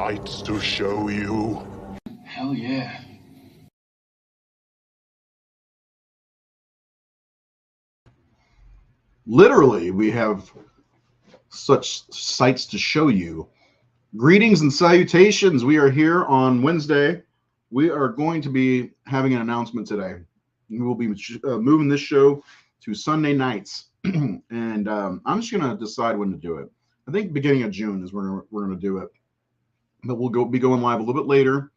sights to show you? Hell yeah. Literally, we have such sights to show you. Greetings and salutations. We are here on Wednesday. We are going to be having an announcement today. We will be moving this show to Sunday nights, and I'm just going to decide when to do it. I think beginning of June is when we're going to do it, but we'll be going live a little bit later.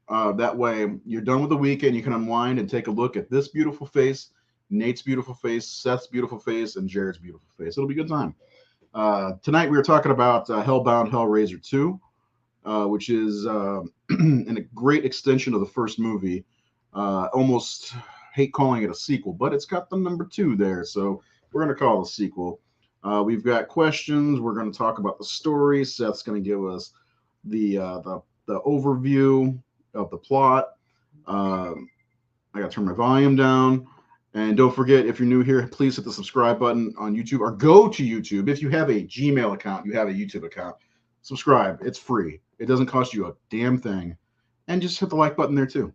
That way, you're done with the weekend. You can unwind and take a look at this beautiful face, Nate's beautiful face, Seth's beautiful face, and Jared's beautiful face. It'll be a good time. Tonight we were talking about Hellbound Hellraiser II, which is a great extension of the first movie. Almost hate calling it a sequel, but it's got the number 2 there, so we're going to call it a sequel. We've got questions. We're going to talk about the story. Seth's going to give us the overview of the plot. I got to turn my volume down. And don't forget, if you're new here, please hit the subscribe button on YouTube or go to YouTube. If you have a Gmail account, you have a YouTube account, subscribe. It's free. It doesn't cost you a damn thing. And just hit the like button there too.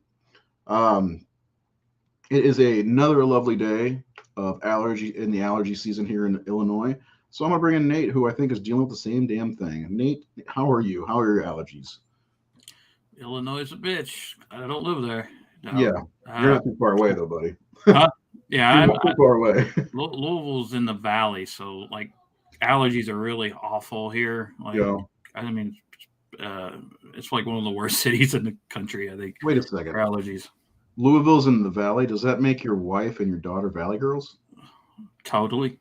It is another lovely day of the allergy season here in Illinois. So I'm going to bring in Nate, who I think is dealing with the same damn thing. Nate, how are you? How are your allergies? Illinois is a bitch. I don't live there. No. Yeah. You're not too far away, though, buddy. Yeah, I'm not too far away. Louisville's in the valley, so like allergies are really awful here. Like, yeah. I mean, it's like one of the worst cities in the country, I think. Wait a second. For allergies. Louisville's in the valley. Does that make your wife and your daughter Valley girls? Totally.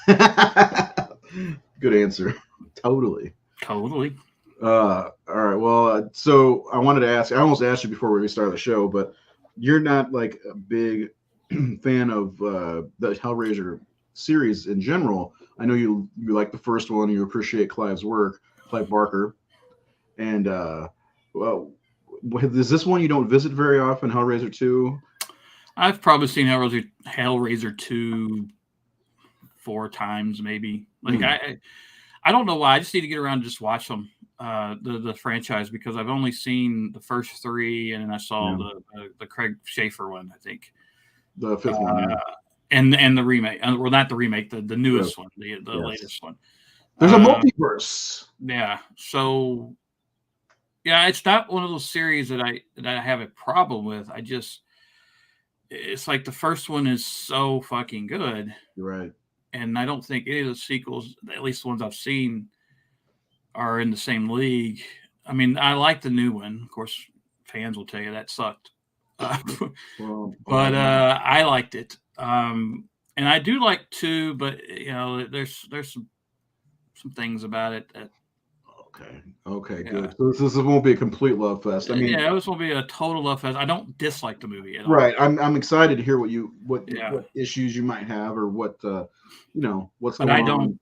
Good answer. Totally. Totally. All right. Well, so I wanted to ask. I almost asked you before we started the show, but you're not like a big fan of the Hellraiser series in general. I know you like the first one. You appreciate Clive's work, Clive Barker, and well, is this one you don't visit very often? Hellraiser 2. I've probably seen Hellraiser 2 4 times, maybe. Like I don't know why. I just need to get around and just watch them. The franchise, because I've only seen the first 3, and then I saw the Craig Schaefer one, I think. The 5th one, and the remake. Well, not the remake, the newest one, the latest one. There's a multiverse. Yeah. So, yeah, it's not one of those series that I have a problem with. It's like the first one is so fucking good. You're right. And I don't think any of the sequels, at least the ones I've seen, are in the same league. I mean, I like the new one. Of course, fans will tell you that sucked. But I liked it. And I do like 2, but you know, there's some things about it that. Okay, good. So this won't be a complete love fest. I mean, yeah, this won't be a total love fest. I don't dislike the movie at all. Right. I'm excited to hear what issues you might have, or what what's going on.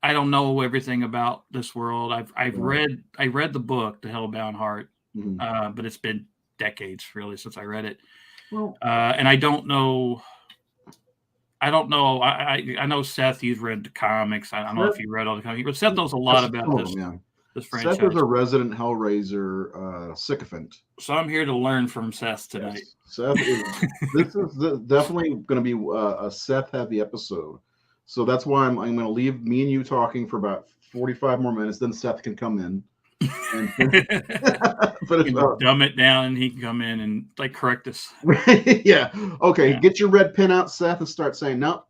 I don't know everything about this world. I read the book, The Hellbound Heart, but it's been decades really since I read it. Well, and I don't know. I know Seth. He's read the comics. I don't know if you read all the comics, but Seth knows a lot about this. This franchise. Seth is a resident Hellraiser sycophant. So I'm here to learn from Seth tonight. Yes. Seth is. This is definitely going to be a Seth heavy episode. So that's why I'm going to leave me and you talking for about 45 more minutes. Then Seth can come in. And dumb it down, and he can come in and like correct us. Yeah. Okay. Yeah. Get your red pen out, Seth, and start saying no.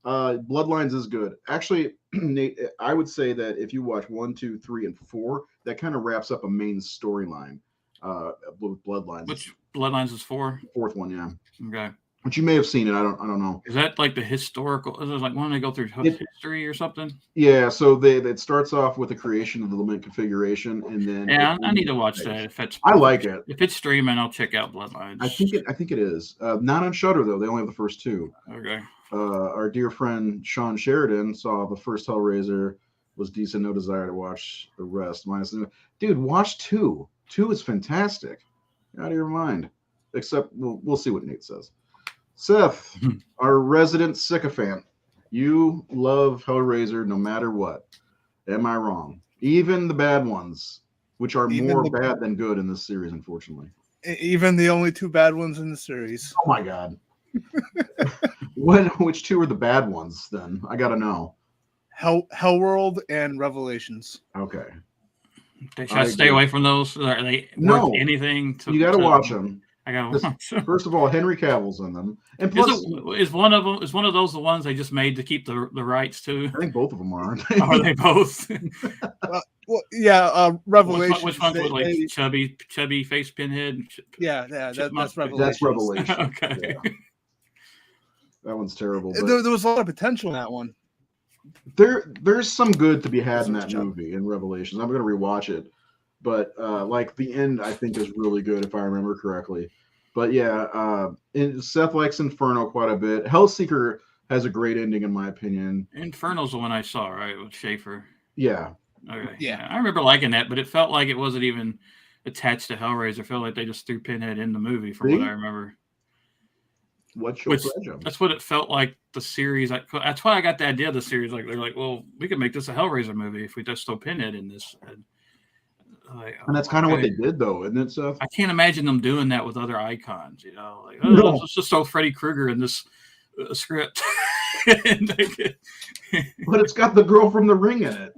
Bloodlines is good. Actually, Nate, I would say that if you watch 1, 2, 3, and 4, that kind of wraps up a main storyline. With Bloodlines. Which Bloodlines is 4? 4th one, yeah. Okay. But you may have seen it. I don't know. Is that like the historical? Is it like when they go through history or something? Yeah. So it starts off with the creation of the lament configuration, and then I need to watch that. I like it. If it's streaming, I'll check out Bloodlines. I think it is. Not on Shudder though. They only have the first 2. Okay. Our dear friend Sean Sheridan saw the first Hellraiser, was decent. No desire to watch the rest. Dude, watch 2. 2 is fantastic. You're out of your mind. Except we'll see what Nate says. Seth, our resident sycophant, you love Hellraiser no matter what. Am I wrong? Even the bad ones. which are Even more the- bad than good in this series, unfortunately. Even the only two bad ones in the series. Oh my god. Which two are the bad ones then? I gotta know. Hellworld and Revelations. Okay. Should I I stay agree. away from those? Are they No. worth anything? You gotta watch them. I gotta watch them. First of all, Henry Cavill's in them. And plus, Is one of those the ones they just made to keep the rights to? I think both of them are, aren't they? Are they both? Well, yeah, Revelations. Which one's with like chubby face pinhead? Yeah, that's Revelations. That's Revelation. Okay. Yeah. That one's terrible. But There was a lot of potential in that one. there's some good to be had in that movie in Revelations. I'm gonna rewatch it, but like the end, I think is really good if I remember correctly. But yeah, Seth likes Inferno quite a bit. Hellseeker has a great ending in my opinion. Inferno's the one I saw, right, with Schaefer. Yeah. Okay. Yeah. I remember liking that, but it felt like it wasn't even attached to Hellraiser. It felt like they just threw Pinhead in the movie, from what I remember. What's your pleasure? That's what it felt like. The series. That's why I got the idea of the series. Like they're like, well, we could make this a Hellraiser movie if we just throw Pinhead in this. And that's kind of what they did, though, isn't it, Seth? I can't imagine them doing that with other icons. You know, like No. let's just throw Freddy Krueger in this script. But it's got the girl from The Ring in it.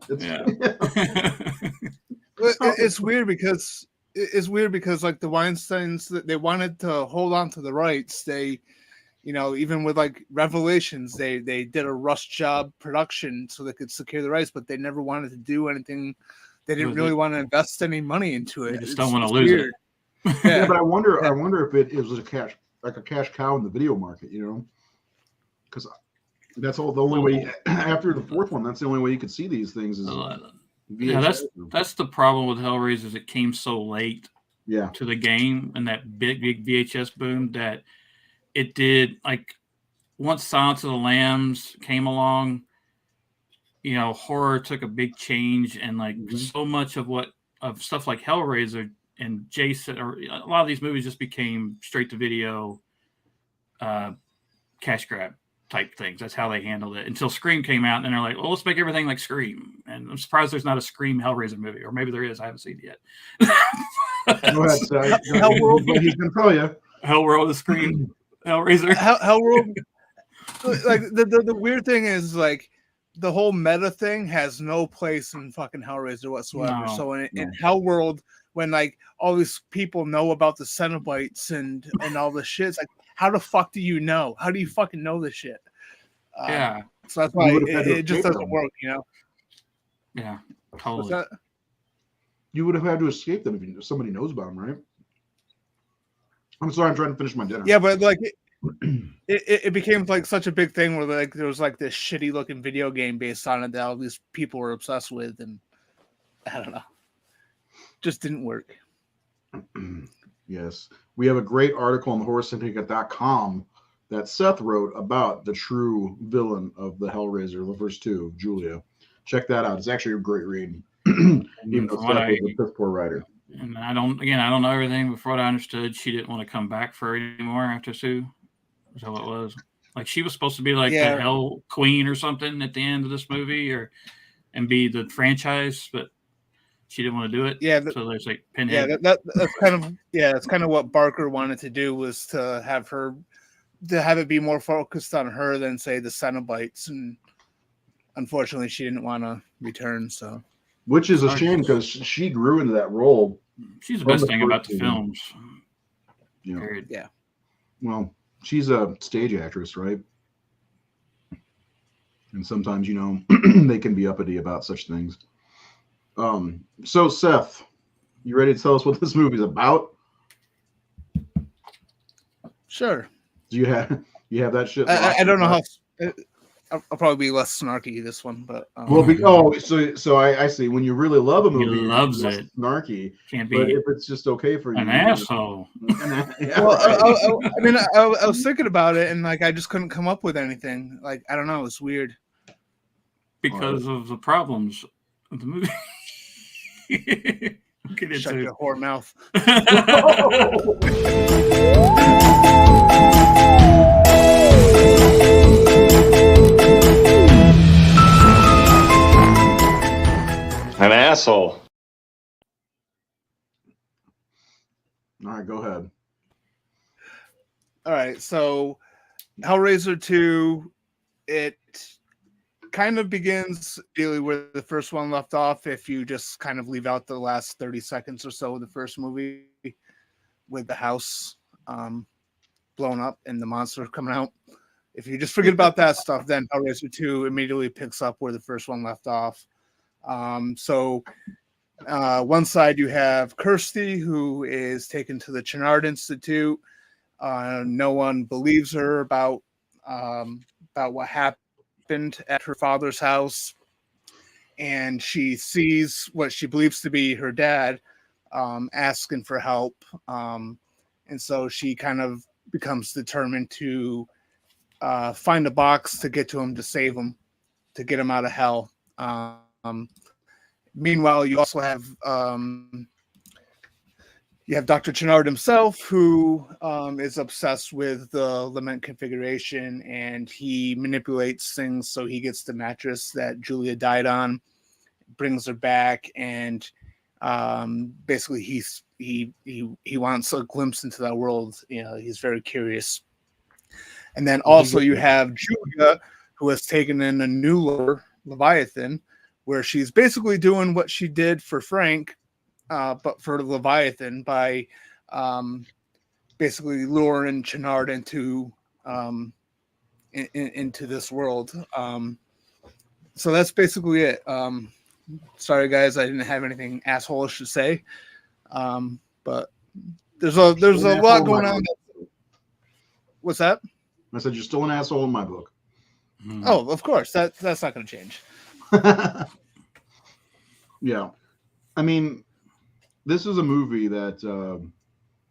It's weird because like the Weinsteins, that they wanted to hold on to the rights. They, even with like Revelations, they did a rush job production so they could secure the rights, but they never wanted to do anything. They didn't really want to invest any money into it. They just don't want to lose it. Yeah, but I wonder if it was a cash cow in the video market, because that's the only way. After the fourth one, that's the only way you could see these things. That's the problem with Hellraiser. Is it came so late, to the game, and that big VHS boom that it did. Like once Silence of the Lambs came along, horror took a big change, and like so much of stuff like Hellraiser and Jason, or a lot of these movies just became straight to video, cash grab type things. That's how they handled it until Scream came out, and then they're like, well, let's make everything like Scream. And I'm surprised there's not a Scream Hellraiser movie, or maybe there is. I haven't seen it yet. Go ahead, Hellworld, but he's gonna tell you. Hellworld is Scream. Hellraiser. Hellworld. Like the weird thing is, like, the whole meta thing has no place in fucking Hellraiser whatsoever. No, so in Hellworld, when like all these people know about the Cenobites and all this shit, it's like, how the fuck do you know? How do you fucking know this shit? So that's why it just doesn't work, Yeah, totally. You would have had to escape them if somebody knows about them, right? I'm sorry, I'm trying to finish my dinner. Yeah, but like it became like such a big thing where like there was like this shitty looking video game based on it that all these people were obsessed with, and I don't know, just didn't work. Yes, we have a great article on thehorrorsyndicate.com that Seth wrote about the true villain of the Hellraiser, the first two, Julia. Check that out. It's actually a great read. Even though Seth was a piss poor writer. And I don't know everything, but from what I understood, she didn't want to come back for it anymore after Sue. Is that what it was? Like she was supposed to be like the Hell Queen or something at the end of this movie, and be the franchise, but she didn't want to do it. Yeah. So there's like Pinhead. Yeah, that's kind of what Barker wanted to do, was to have it be more focused on her than say the Cenobites, and unfortunately she didn't want to return. So, which is a shame because she grew into that role. She's the best thing about the films. Yeah. Well, she's a stage actress, right? And sometimes, they can be uppity about such things. So Seth, you ready to tell us what this movie's about? Sure. Do you have that shit? I don't know how. I'll probably be less snarky this one, but so I see. When you really love a movie, he loves it. Snarky. Can't be. But if it's just okay for you, an asshole. Well, I was thinking about it, and like I just couldn't come up with anything. Like I don't know, it's weird. Because of the problems of the movie. Shut your whore mouth. An asshole. All right, go ahead. All right, so Hellraiser 2, it kind of begins really where the first one left off if you just kind of leave out the last 30 seconds or so of the first movie with the house blown up and the monster coming out. If you just forget about that stuff, then Hellraiser 2 immediately picks up where the first one left off. So one side you have Kirsty, who is taken to the Chennard Institute. No one believes her about what happened at her father's house, and she sees what she believes to be her dad asking for help, and so she kind of becomes determined to find a box to get to him, to save him, to get him out of hell. Meanwhile, you also have Dr. Chennard himself, who is obsessed with the lament configuration, and he manipulates things so he gets the mattress that Julia died on, brings her back, and basically he wants a glimpse into that world. You know, he's very curious. And then also you have Julia, who has taken in a new lure, Leviathan, where she's basically doing what she did for Frank, but for Leviathan, by basically luring Chennard into into this world. So that's basically it. Sorry guys, I didn't have anything assholish to say, but there's a lot going on. What's that? I said you're still an asshole in my book. Oh, of course. That's not going to change. Yeah, I mean, this is a movie that,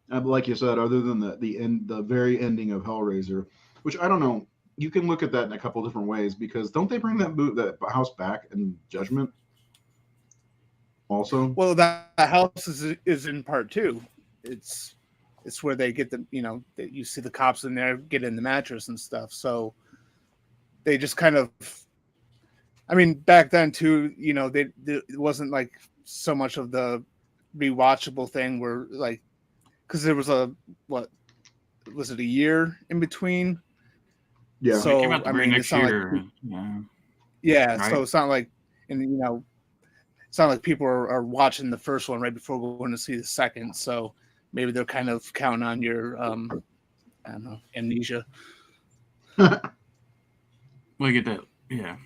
like you said, other than the very ending of Hellraiser, which I don't know, you can look at that in a couple different ways, because don't they bring that house back in Judgment? Also, well, that house is in part 2. It's where they get you see the cops in there get in the mattress and stuff. So they just kind of, I mean, back then too, it wasn't like so much of the rewatchable thing where, like, because there was a year in between. Yeah. So it came out the very next year. Yeah. Right? So it's not like, and it's not like people are watching the first one right before going to see the second. So maybe they're kind of counting on your I don't know, amnesia. We get that. Yeah.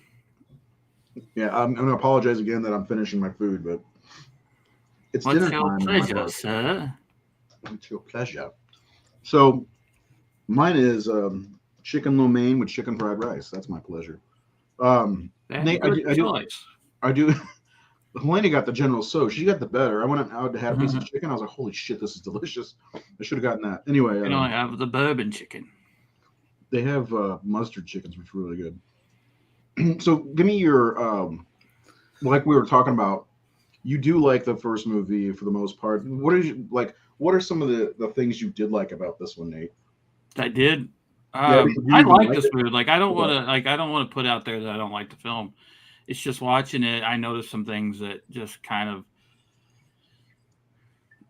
Yeah, I'm going to apologize again that I'm finishing my food, but it's What's dinner your time. pleasure, sir? What's your pleasure? So mine is chicken lo mein with chicken fried rice. That's my pleasure. Nate, I do. Helena got the General So. She got the better. I went out and had a piece of chicken. I was like, holy shit, this is delicious. I should have gotten that. Anyway. I have the bourbon chicken. They have mustard chickens, which are really good. So give me your, like we were talking about, you do like the first movie for the most part. What are some of the things you did like about this one, Nate? I did. I like this movie. Like, I don't want to put out there that I don't like the film. It's just watching it, I noticed some things that just kind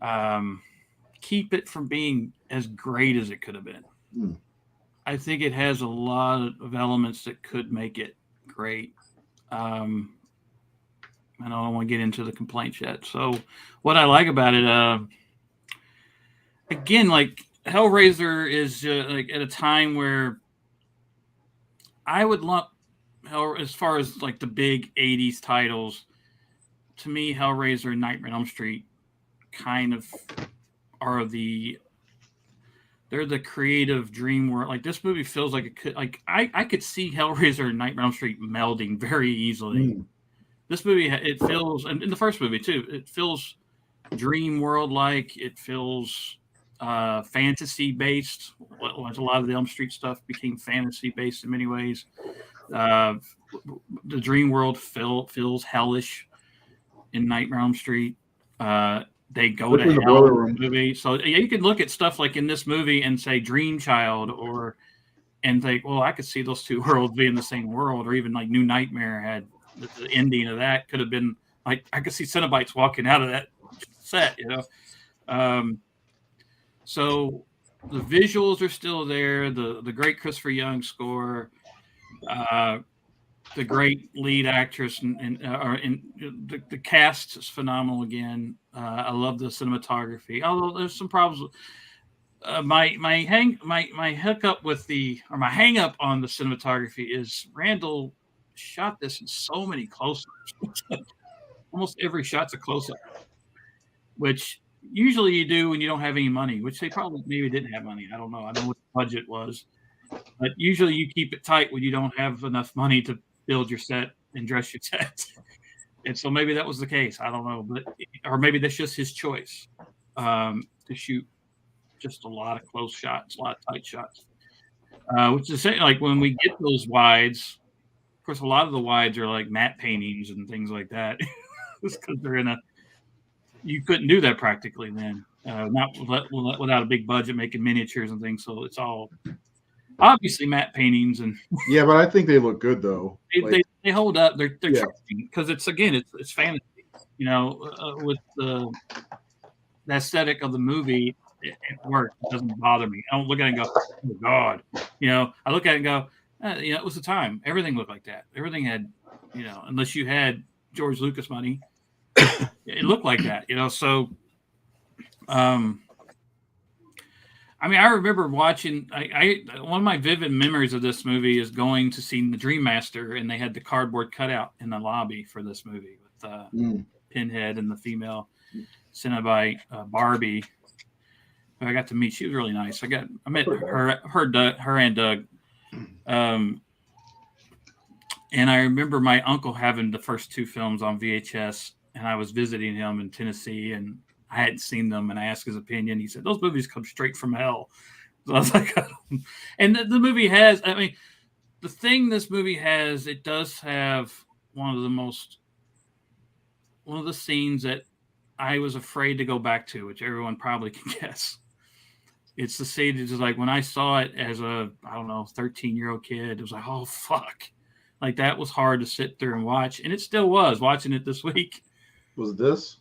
of keep it from being as great as it could have been. I think it has a lot of elements that could make it great. And I don't want to get into the complaints yet. So what I like about it, again, like Hellraiser is like at a time where I would lump as far as like the big 80s titles, to me, Hellraiser and Nightmare on Elm Street kind of are they're the creative dream world. Like, this movie feels like it could, like, I could see Hellraiser and Nightmare on Elm Street melding very easily. This movie, it feels, and in the first movie too, it feels dream world like. It feels fantasy based. A lot of the Elm Street stuff became fantasy based in many ways. The dream world feels hellish in Nightmare on Elm Street. They go to hell in the movie. So you could look at stuff like in this movie and say Dream Child, and think, well, I could see those two worlds being the same world, or even like New Nightmare had the ending of that could have been like, I could see Cenobites walking out of that set, So the visuals are still there. The great Christopher Young score, the great lead actress, and the cast is phenomenal again. I love the cinematography. Although there's some problems. My hookup with my hang up on the cinematography is Randall shot this in so many close-ups. Almost every shot's a close-up, which usually you do when you don't have any money, which they probably maybe didn't have money. I don't know. I don't know what the budget was, but usually you keep it tight when you don't have enough money to build your set and dress your set. And so maybe that was the case. I don't know, or maybe that's just his choice to shoot just a lot of close shots, a lot of tight shots. Which is saying, like when we get those wides, of course, a lot of the wides are like matte paintings and things like that, just because they're you couldn't do that practically then, not without a big budget making miniatures and things. So it's all obviously matte paintings and yeah, but I think they look good though. They hold up. They're charming because it's fantasy, with the aesthetic of the movie. It works. It doesn't bother me. I don't look at it and go, oh God. I look at it and go, it was the time. Everything looked like that. Everything had, unless you had George Lucas money, it looked like that. So I remember watching. One of my vivid memories of this movie is going to see the Dream Master, and they had the cardboard cutout in the lobby for this movie with Pinhead and the female Cenobite Barbie. I got to meet. She was really nice. I met her and Doug. And I remember my uncle having the first two films on VHS, and I was visiting him in Tennessee, and I hadn't seen them, and I asked his opinion. He said, those movies come straight from hell. So I was like, and the movie has, the thing this movie has, it does have one of the scenes that I was afraid to go back to, which everyone probably can guess. It's the scene that's like when I saw it as a, 13-year-old kid, it was like, oh, fuck. Like that was hard to sit there and watch. And it still was watching it this week. Was it this?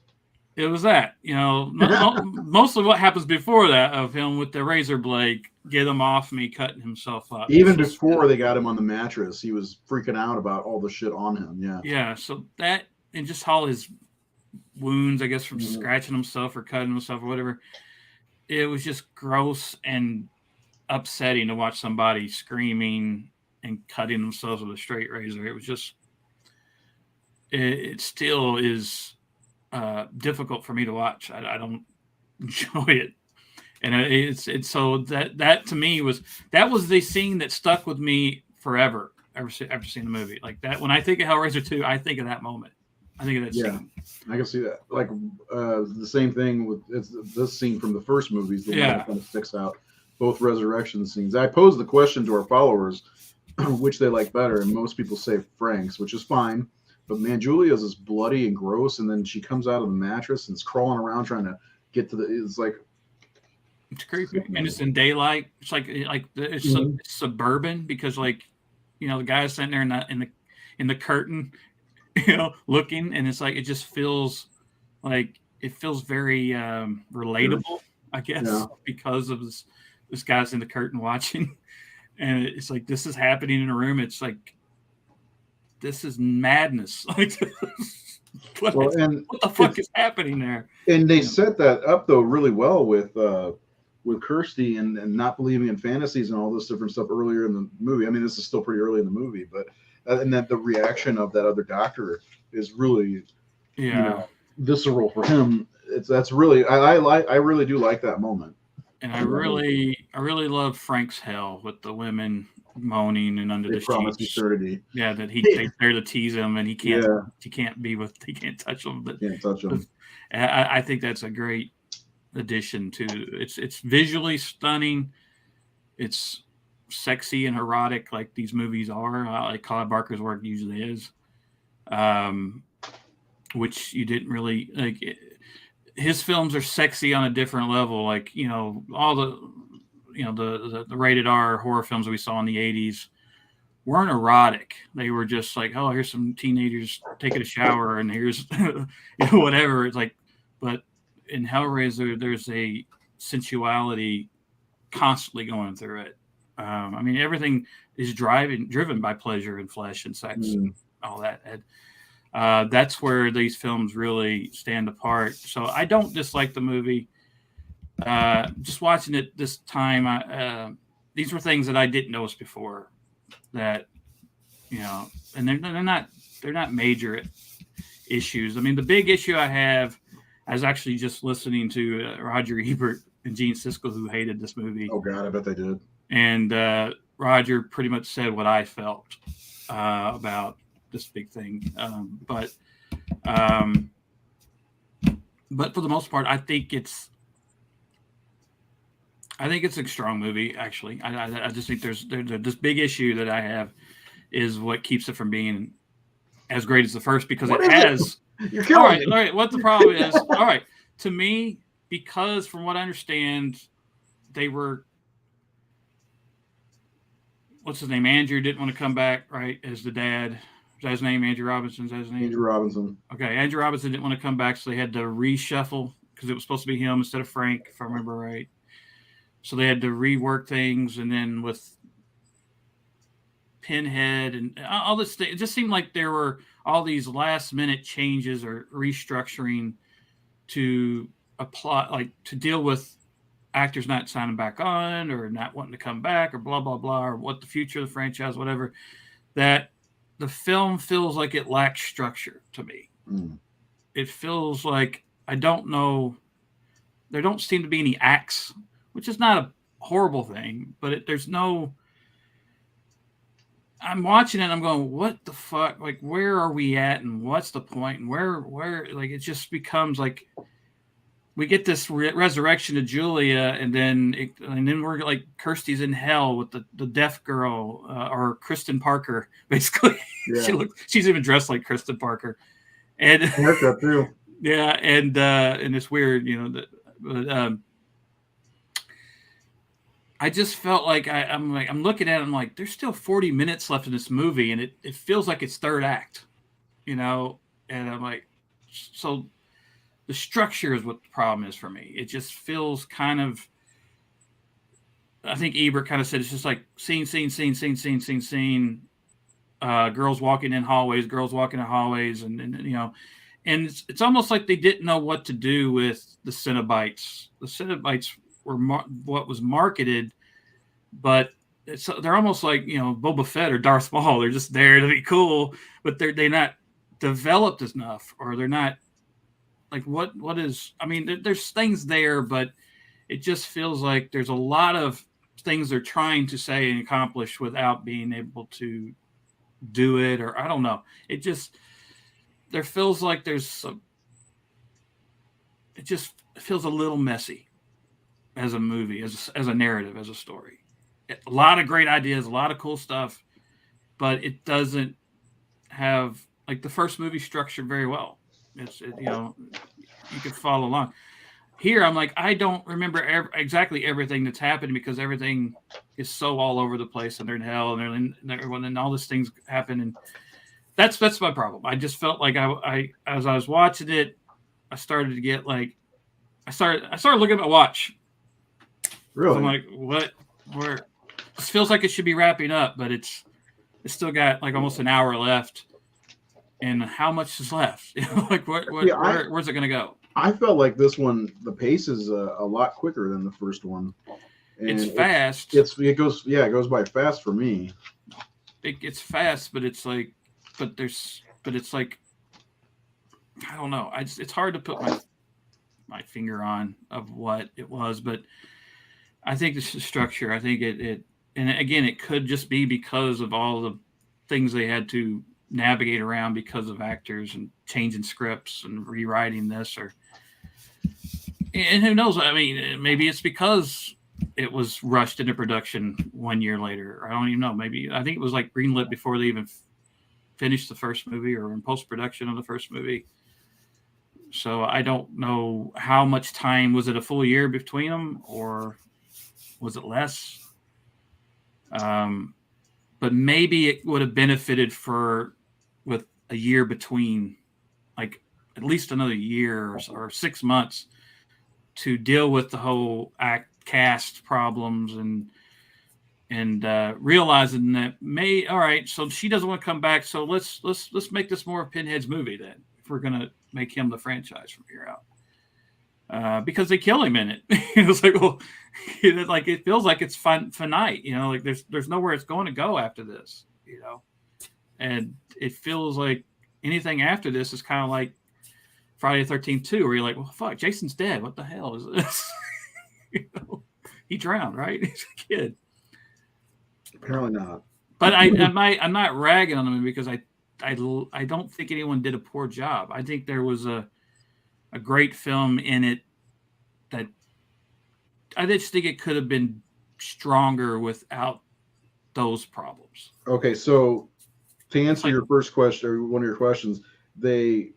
It was that, mostly what happens before that of him with the razor blade, get him off me, cutting himself up. Even before they got him on the mattress, he was freaking out about all the shit on him. Yeah. Yeah. So that, and just all his wounds, I guess, from scratching himself or cutting himself or whatever. It was just gross and upsetting to watch somebody screaming and cutting themselves with a straight razor. It was just, it still is difficult for me to watch. I don't enjoy it. And it's so that to me was the scene that stuck with me forever after seeing the movie. Like that, when I think of Hellraiser 2, I think of that moment. I think of that scene. I can see that. Like the same thing with this scene from the first movies. The one that kind of sticks out. Both resurrection scenes. I posed the question to our followers, which they like better, and most people say Frank's, which is fine. But man, Julia's is bloody and gross, and then she comes out of the mattress and is crawling around trying to get to the. It's like it's creepy, and it's in daylight. It's like it's suburban because the guy's sitting there in the curtain. Looking, and it's like it just feels like very relatable, I guess, because of this guy's in the curtain watching, and it's like this is happening in a room. It's like this is madness. Like, what the fuck is happening there? And they set that up though really well with Kirsty and not believing in fantasies and all this different stuff earlier in the movie. I mean, this is still pretty early in the movie, but. And that the reaction of that other doctor is really, visceral for him. That's really I really do like that moment. And I really love Frank's hell with the women moaning and under the sheets. Eternity. Yeah, that they there to tease him and he can't touch them. But can't touch them. I think that's a great addition to it's visually stunning. It's sexy and erotic like these movies are, like Clive Barker's work usually is, which you didn't really like. His films are sexy on a different level, like all the rated R horror films we saw in the 80s weren't erotic. They were just like, oh, here's some teenagers taking a shower and here's whatever. It's like, but in Hellraiser there's a sensuality constantly going through it. I mean, everything is driven by pleasure and flesh and sex and all that. And that's where these films really stand apart. So I don't dislike the movie. Just watching it this time, these were things that I didn't notice before. That, you know, and they're not major issues. I mean, the big issue I have, I was actually just listening to Roger Ebert and Gene Siskel, who hated this movie. Oh God, I bet they did. And Roger pretty much said what I felt about this big thing. But for the most part, I think it's a strong movie. Actually, I just think there's this big issue that I have is what keeps it from being as great as the first, because it has. You're killing me. All right. What the problem is? All right, to me, because from what I understand, they were. What's his name? Andrew didn't want to come back, right, as the dad. Is that his name? Andrew Robinson? Is that his name? Andrew Robinson. Okay, Andrew Robinson didn't want to come back, so they had to reshuffle because it was supposed to be him instead of Frank, if I remember right. So they had to rework things, and then with Pinhead and all this, it just seemed like there were all these last-minute changes or restructuring to apply, like to deal with actors not signing back on or not wanting to come back or blah, blah, blah, or what the future of the franchise, whatever, that the film feels like it lacks structure to me. It feels like, I don't know, there don't seem to be any acts, which is not a horrible thing, but there's no, I'm watching it and I'm going, what the fuck? Like, where are we at and what's the point? And where, like, it just becomes like, we get this resurrection of Julia, and then we're like Kirsty's in hell with the deaf girl, or Kristen Parker, basically. Yeah. She's even dressed like Kristen Parker, and haircut too. Yeah, and it's weird, you know. But I just felt like I'm looking at it, I'm like, there's still 40 minutes left in this movie, and it feels like it's third act, you know, and I'm like, so. The structure is what the problem is for me. It just feels kind of, I think Ebert kind of said, it's just like scene. Girls walking in hallways, and you know, and it's almost like they didn't know what to do with the Cenobites. The Cenobites were what was marketed, but they're almost like, you know, Boba Fett or Darth Maul. They're just there to be cool, but they're not developed enough, or they're not. Like what is, I mean, there's things there, but it just feels like there's a lot of things they're trying to say and accomplish without being able to do it, or I don't know. It just, there feels like it just feels a little messy as a movie, as a narrative, as a story. A lot of great ideas, a lot of cool stuff, but it doesn't have, like, the first movie structured very well. You know, you can follow along. Here, I'm like, I don't remember exactly everything that's happening, because everything is so all over the place, and they're in hell, and and all these things happen, and that's my problem. I just felt like I as I was watching it, I started to get like, I started looking at my watch. Really? I'm like, what? Where? This feels like it should be wrapping up, but it's still got like almost an hour left. And how much is left? You know, like where's it going to go? I felt like this one, the pace is a lot quicker than the first one. And it's fast. It goes by fast for me. It's fast, but it's like, it's like, I don't know. It's hard to put my finger on of what it was, but I think this is structure. I think it, and again, it could just be because of all the things they had to navigate around because of actors and changing scripts and rewriting this, and who knows? I mean, maybe it's because it was rushed into production 1 year later. I don't even know. Maybe, I think it was like greenlit before they even finished the first movie, or in post-production of the first movie. So I don't know how much time, was it a full year between them, or was it less? But maybe it would have benefited with a year between, like at least another year or 6 months, to deal with the whole cast problems and realizing that all right, so she doesn't want to come back, so let's make this more of Pinhead's movie then, if we're gonna make him the franchise from here out. Because they kill him in it. It's like, well, like it feels like it's finite, like there's nowhere it's going to go after this, and it feels like anything after this is kind of like Friday the 13th 2, where you're like, well, fuck, Jason's dead. What the hell is this? He drowned, right? He's a kid. Apparently not. But I'm not ragging on them because I don't think anyone did a poor job. I think there was a great film in it that I just think it could have been stronger without those problems. Okay, so to answer your first question, or one of your questions, the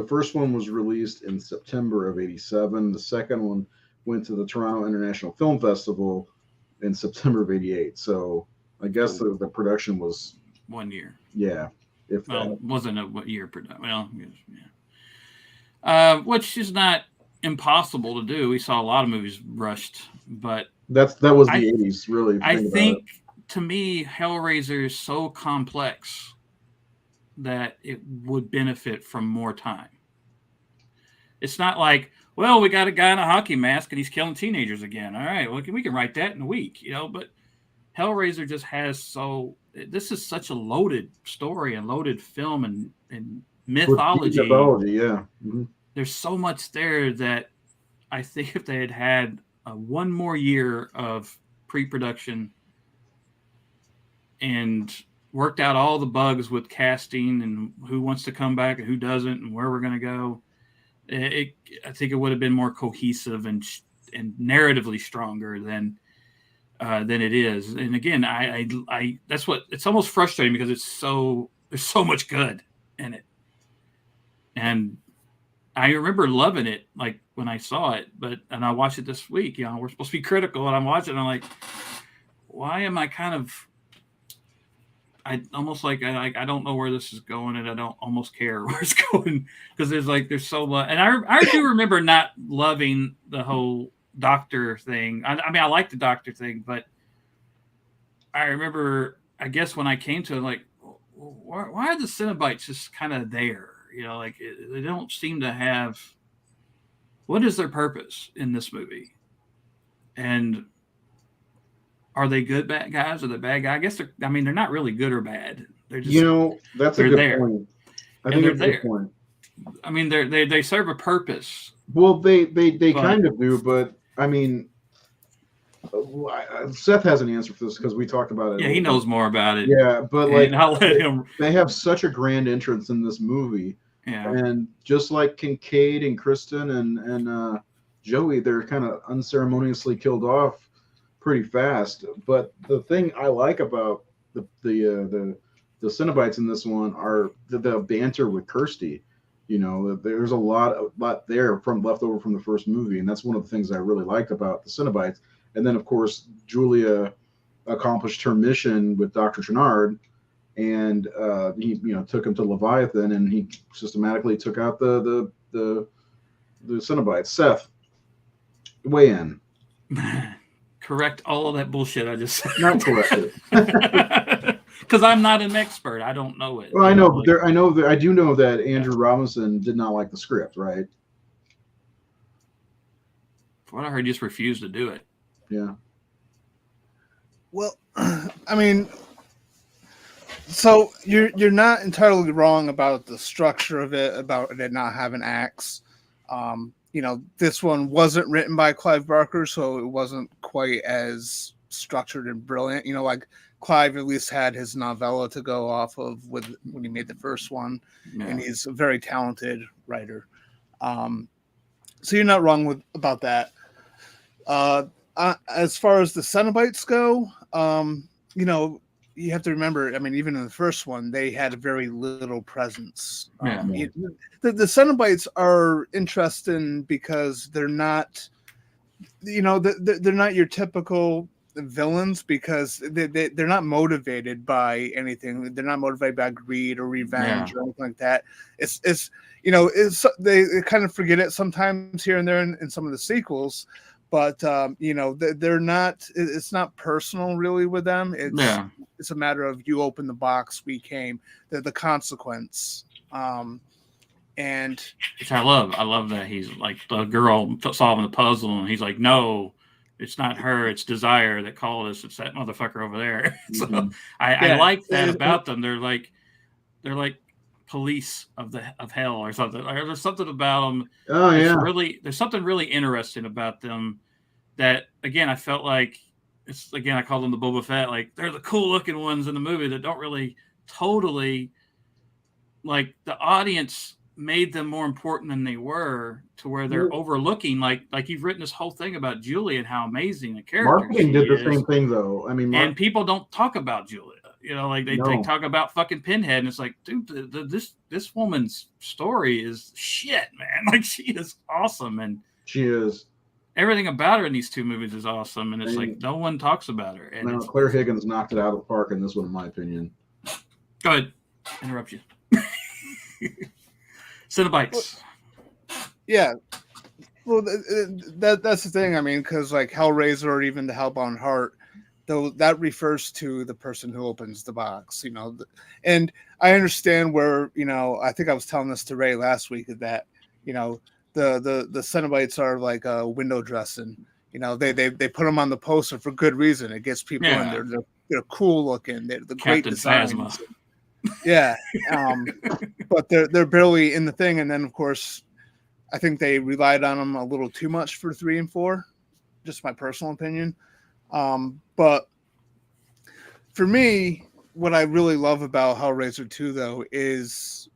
first one was released in September of '87. The second one went to the Toronto International Film Festival in September of '88. So I guess the production was 1 year. Yeah. It wasn't a year production. Well, yeah. Which is not impossible to do. We saw a lot of movies rushed, but that was the '80s, really. I think to me, Hellraiser is so complex that it would benefit from more time. It's not like, well, we got a guy in a hockey mask and he's killing teenagers again. All right, well, we can write that in a week, but Hellraiser just has this is such a loaded story and loaded film and mythology. Yeah. Mm-hmm. There's so much there that I think if they had one more year of pre-production and worked out all the bugs with casting and who wants to come back and who doesn't and where we're going to go, I think it would have been more cohesive and narratively stronger than it is. And again, I that's what it's almost frustrating because there's so much good in it. And I remember loving it, like when I saw it, and I watched it this week, we're supposed to be critical and I'm watching and I'm like, why am I I almost like I don't know where this is going and I don't almost care where it's going because there's so much. And I do remember not loving the whole doctor thing. I mean, I like the doctor thing, but I remember, I guess when I came to it, like, why are the Cenobites just kind of there? They don't seem to have, what is their purpose in this movie? And are they good bad guys or the bad guy? I guess they're not really good or bad. They're just, that's a good point. I think it's a good point. I mean, they serve a purpose. Well, they kind of do, but I mean, Seth has an answer for this because we talked about it. Yeah, he knows more about it. Yeah, but I'll let him. They have such a grand entrance in this movie. Yeah. And just like Kincaid and Kristen and Joey, they're kind of unceremoniously killed off pretty fast. But the thing I like about the Cenobites in this one are the banter with Kirsty. There's a lot there from left over from the first movie, and that's one of the things I really liked about the Cenobites. And then, of course, Julia accomplished her mission with Dr. Chenard, and he took him to Leviathan, and he systematically took out the Cenobites. Seth, weigh in. Correct all of that bullshit I just said. Not correct it. Because I'm not an expert. I don't know it. Well, I know, but I do know that Andrew Robinson did not like the script, right? From what I heard, he just refused to do it. Yeah. Well, I mean, so you're not entirely wrong about the structure of it, about it not having acts. This one wasn't written by Clive Barker, so it wasn't quite as structured and brilliant. Like Clive at least had his novella to go off of when he made the first one, and he's a very talented writer. So you're not wrong about that. As far as the Cenobites go, you have to remember, I mean, even in the first one, they had very little presence. The Cenobites are interesting because they're not, they're not your typical, villains because they're not motivated by anything. They're not motivated by greed or revenge or anything like that. It's they kind of forget it sometimes here and there in some of the sequels, but they're not. It's not personal really with them. It's a matter of you open the box, we came. The consequence. And which I love that he's like the girl solving the puzzle, and he's like, no, it's not her, it's desire that called us. It's that motherfucker over there. So I like that about them. They're like police of hell or something. There's something about them. Oh yeah, there's something really interesting about them. That again, I felt like I call them the Boba Fett. Like they're the cool looking ones in the movie that don't really totally like the audience made them more important than they were, to where they're overlooking like you've written this whole thing about Julia and how amazing the character marketing did the same thing though. I mean, and people don't talk about Julia. Like they talk about fucking Pinhead, and it's like, dude, this woman's story is shit, man. Like she is awesome, and she is. Everything about her in these two movies is awesome, and it's like no one talks about her. And Claire Higgins knocked it out of the park in this one, in my opinion. Go ahead, interrupt you. Cenobites. Yeah. Well, that's the thing. I mean, because like Hellraiser or even the Hellbound Heart, though that refers to the person who opens the box, and I understand where, I think I was telling this to Ray last week that, the Cenobites are like a window dressing. They put them on the poster for good reason. It gets people in there. They're cool looking. They're the great designs. Phasma. Yeah, but they're barely in the thing, and then of course, I think they relied on them a little too much for 3 and 4. Just my personal opinion. But for me, what I really love about Hellraiser 2, though, is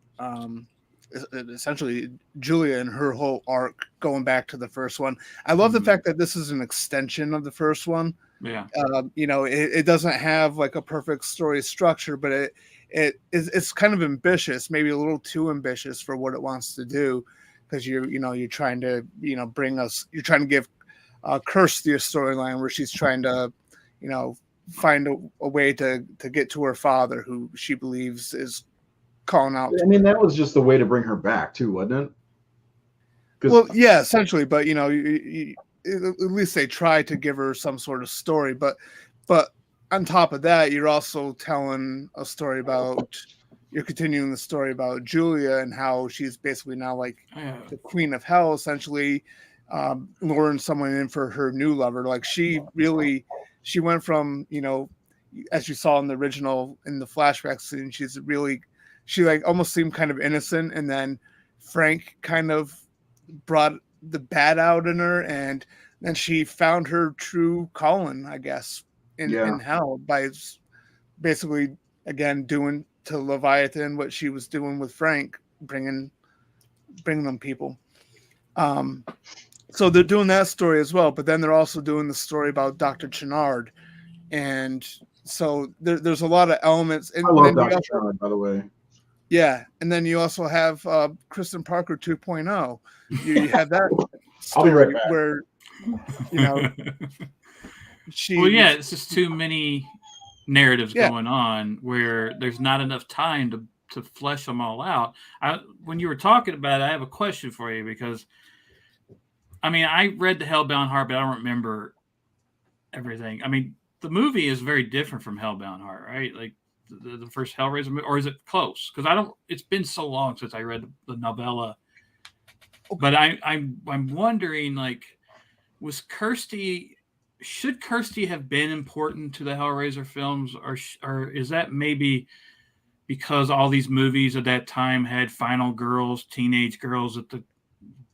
essentially Julia and her whole arc going back to the first one. I love the fact that this is an extension of the first one. Yeah. It doesn't have like a perfect story structure, but it's kind of ambitious, maybe a little too ambitious for what it wants to do, because you're trying to you're trying to give Kirsty a storyline where she's trying to find a way to get to her father, who she believes is calling out. I mean, that was just the way to bring her back too, wasn't it? Well, yeah, essentially, but at least they try to give her some sort of story, but on top of that, you're also telling a story you're continuing the story about Julia and how she's basically now like the queen of hell, essentially, luring someone in for her new lover. Like she went from, as you saw in the original, in the flashback scene, she like almost seemed kind of innocent. And then Frank kind of brought the bad out in her. And then she found her true calling, I guess, in hell, by basically again doing to Leviathan what she was doing with Frank, bringing them people. So they're doing that story as well, but then they're also doing the story about Dr. Chenard, and so there's a lot of elements. And I love Dr. Chenard, by the way. Yeah, and then you also have Kristen Parker 2.0. You have that I'll story be right back. where it's just too many narratives going on where there's not enough time to flesh them all out. When you were talking about it, I have a question for you, because I mean, I read the Hellbound Heart, but I don't remember everything. I mean, the movie is very different from Hellbound Heart, right? Like the first Hellraiser movie, or is it close? Because it's been so long since I read the novella. But I'm wondering, like, should Kirsty have been important to the Hellraiser films, or is that maybe because all these movies at that time had final girls, teenage girls that the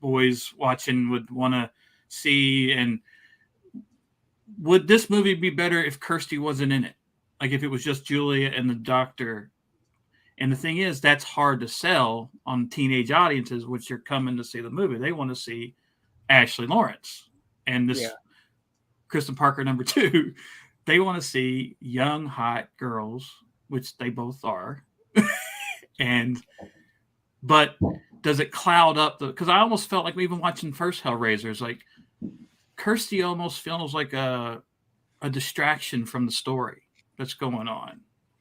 boys watching would want to see? And would this movie be better if Kirsty wasn't in it? Like if it was just Julia and the doctor? And the thing is, that's hard to sell on teenage audiences, which are coming to see the movie. They want to see Ashley Lawrence and this Kristen Parker number 2. They want to see young, hot girls, which they both are. But does it cloud up because I almost felt like even watching first Hellraisers, like Kirsty almost feels like a a distraction from the story that's going on.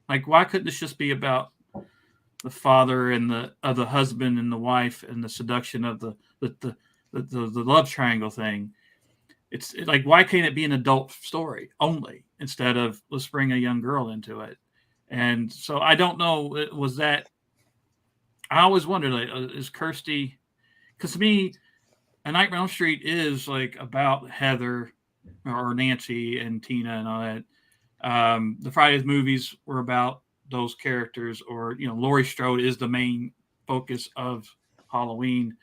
Like, why couldn't this just be about the father and the husband and the wife and the seduction of the love triangle thing? It's like, why can't it be an adult story only instead of let's bring a young girl into it? And so I don't know. Was that? I always wondered, like, is Kirsty? Because to me, A Nightmare on Elm Street is like about Heather or Nancy and Tina and all that. The Fridays movies were about those characters, or Laurie Strode is the main focus of Halloween,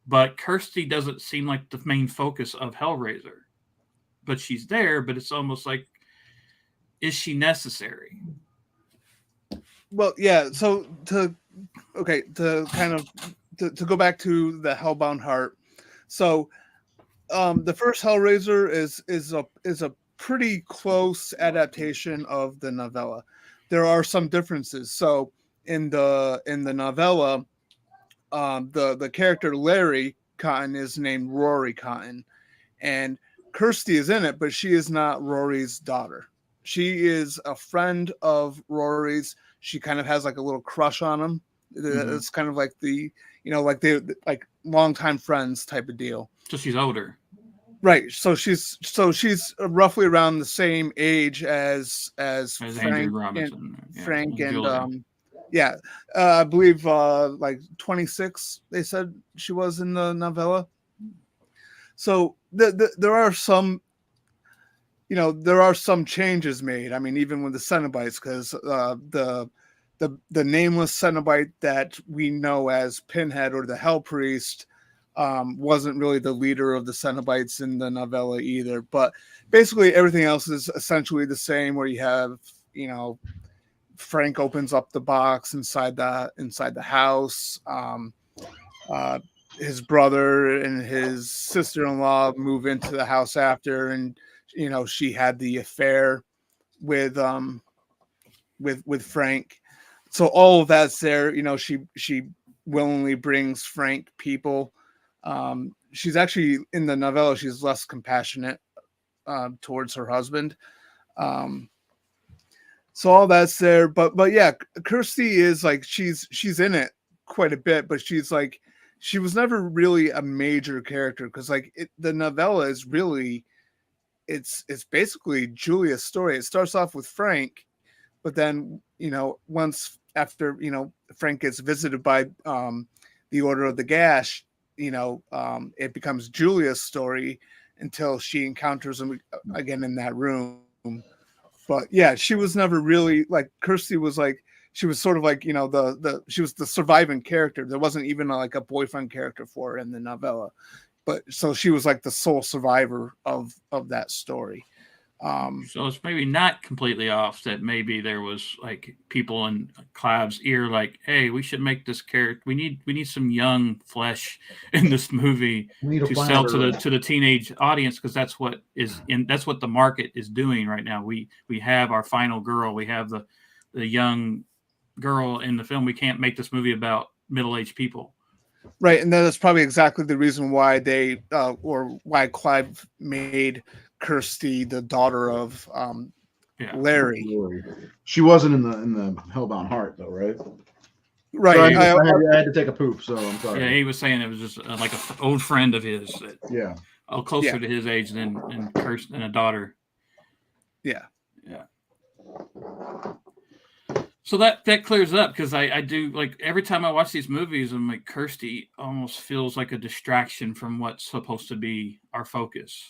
but Kirsty doesn't seem like the main focus of Hellraiser. But she's there, but it's almost like, is she necessary? Well, yeah. So to kind of to go back to the Hellbound Heart. So the first Hellraiser is a pretty close adaptation of the novella. There are some differences. So in the novella, the character Larry Cotton is named Rory Cotton, and Kirsty is in it, but she is not Rory's daughter. She is a friend of Rory's. She kind of has like a little crush on him. Mm-hmm. It's kind of like they like longtime friends type of deal. So she's older. Right. So she's roughly around the same age as Frank and I believe like 26. They said she was in the novella. So there are some, there are some changes made. I mean, even with the Cenobites, because the nameless Cenobite that we know as Pinhead or the Hell Priest wasn't really the leader of the Cenobites in the novella either. But basically everything else is essentially the same, where you have, Frank opens up the box inside the house. His brother and his sister-in-law move into the house after, and she had the affair with Frank. So all of that's there. She willingly brings Frank people. She's actually, in the novella, she's less compassionate towards her husband. So all that's there, but yeah, Kirsty is like, she's in it quite a bit, but she was never really a major character, because the novella is really, it's basically Julia's story. It starts off with Frank, but then once after Frank gets visited by the Order of the Gash, it becomes Julia's story until she encounters him again in that room. But yeah, she was never really like, Kirsty was like, she was sort of like, she was the surviving character. There wasn't even a boyfriend character for her in the novella, but so she was like the sole survivor of that story. So it's maybe not completely off that maybe there was like people in Clive's ear, like, hey, we should make this character. We need some young flesh in this movie to sell to the teenage audience, because that's what that's what the market is doing right now. We have our final girl. We have the young girl in the film. We can't make this movie about middle-aged people. Right, and that's probably exactly the reason why they or why Clive made Kirsty the daughter of Larry. She wasn't in the Hellbound Heart though, right? Right. So I had to take a poop, so I'm sorry. Yeah, he was saying it was just like an old friend of his. Closer to his age than Kirsty and a daughter. Yeah. Yeah. So that clears up, because I do, like, every time I watch these movies, I'm like, Kirsty almost feels like a distraction from what's supposed to be our focus.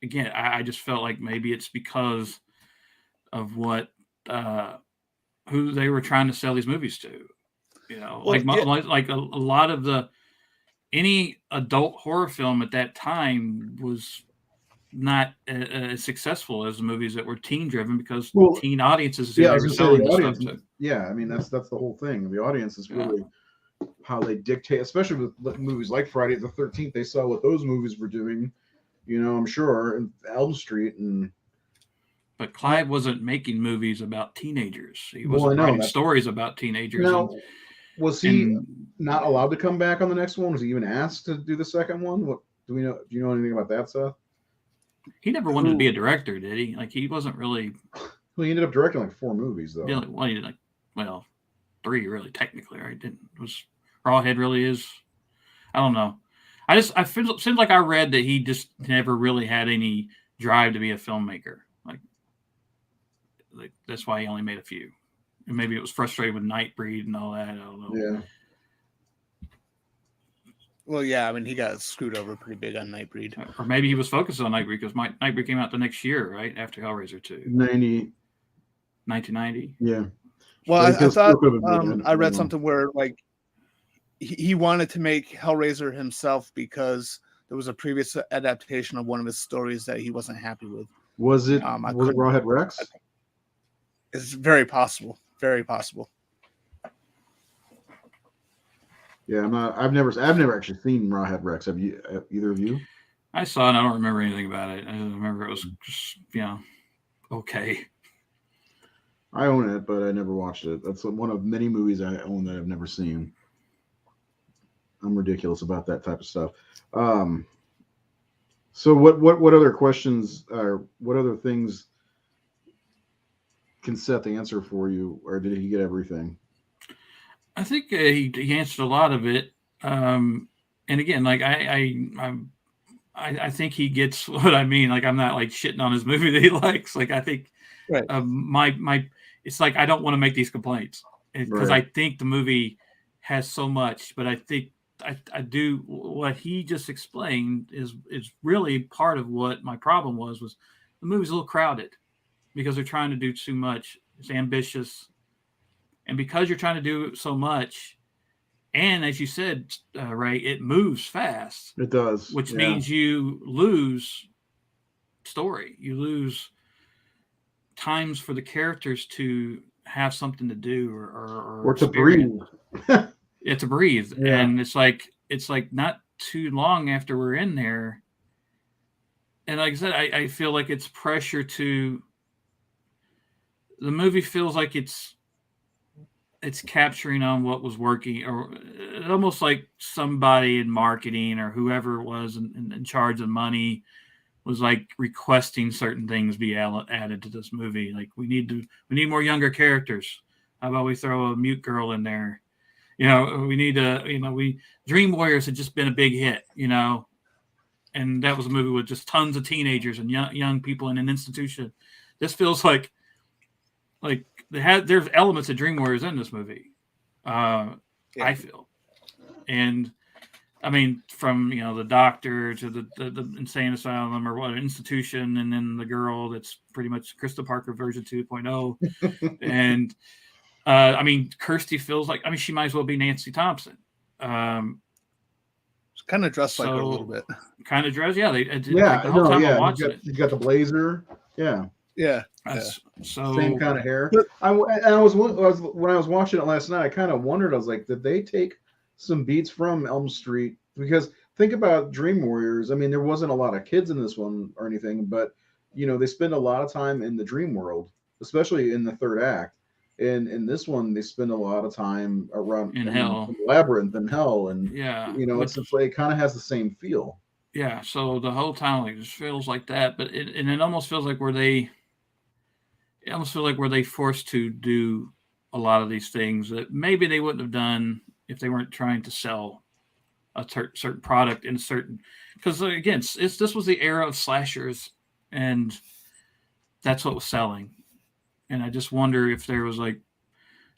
Again, I just felt like maybe it's because of what who they were trying to sell these movies to. Like a lot of any adult horror film at that time was not as successful as the movies that were teen driven, because teen audiences they were selling the stuff to. Yeah, I mean that's the whole thing. The audience is really how they dictate, especially with movies like Friday the 13th. They saw what those movies were doing, I'm sure, in Elm Street. But Clive wasn't making movies about teenagers. He wasn't writing stories about teenagers. Now, was he not allowed to come back on the next one? Was he even asked to do the second one? Do you know anything about that, Seth? He never wanted to be a director, did he? Like, he wasn't really. Well, he ended up directing like 4 movies, though. Yeah, well, he did 3 really, technically, right? Was Rawhead really is? I don't know. I feel it seems like I read that he just never really had any drive to be a filmmaker. Like that's why he only made a few. And maybe it was frustrated with Nightbreed and all that. I don't know. Yeah. Well, yeah, I mean, he got screwed over pretty big on Nightbreed. Or maybe he was focused on Nightbreed because Nightbreed came out the next year, right? After Hellraiser II. 1990. Yeah. Well, I thought I read something where like he wanted to make Hellraiser himself because there was a previous adaptation of one of his stories that he wasn't happy with. Was it Rawhead Rex? It's very possible. Very possible. Yeah, I've never actually seen Rawhead Rex. Have you? Either of you? I saw it. I don't remember anything about it. I remember it was just okay. I own it, but I never watched it. That's one of many movies I own that I've never seen. I'm ridiculous about that type of stuff. So what other questions or what other things can Seth answer for you, or did he get everything? I think he answered a lot of it. And again, like I think he gets what I mean. Like, I'm not like shitting on his movie that he likes. Like, I think right. It's like I don't want to make these complaints because Right. I think the movie has so much, but I think I do what he just explained is really part of what my problem was the movie's a little crowded because they're trying to do too much. It's ambitious. And because you're trying to do so much, and as you said, Ray, it moves fast. It does. Which means you lose story. You lose times for the characters to have something to do or to breathe. Yeah, to breathe. Yeah. And it's like not too long after we're in there. And like I said, I feel like it's pressure to the movie feels like it's capturing on what was working, or almost like somebody in marketing or whoever was in charge of money was like requesting certain things be added to this movie. Like we need more younger characters. How about we throw a mute girl in there? We need to, Dream Warriors had just been a big hit, and that was a movie with just tons of teenagers and young people in an institution. This feels like there's elements of Dream Warriors in this movie. I feel, and I mean, from the doctor to the insane asylum or what institution, and then the girl that's pretty much Krista Parker version 2.0, and I mean, Kirsty feels like she might as well be Nancy Thompson. Kind of dressed like her a little bit. Kind of dressed, yeah. The whole time I'm watching it. You got the blazer, yeah. So same kind of hair. When I was watching it last night, I kind of wondered. I was like, did they take some beats from Elm Street? Because think about Dream Warriors. I mean, there wasn't a lot of kids in this one or anything, but they spend a lot of time in the dream world, especially in the third act. And in this one, they spend a lot of time around in hell, labyrinth and hell, and it's like it kind of has the same feel. Yeah. So the whole time, it just feels like that, but it almost feels like were they forced to do a lot of these things that maybe they wouldn't have done if they weren't trying to sell a certain product in a certain. Because again, this was the era of slashers, and that's what was selling. And I just wonder if there was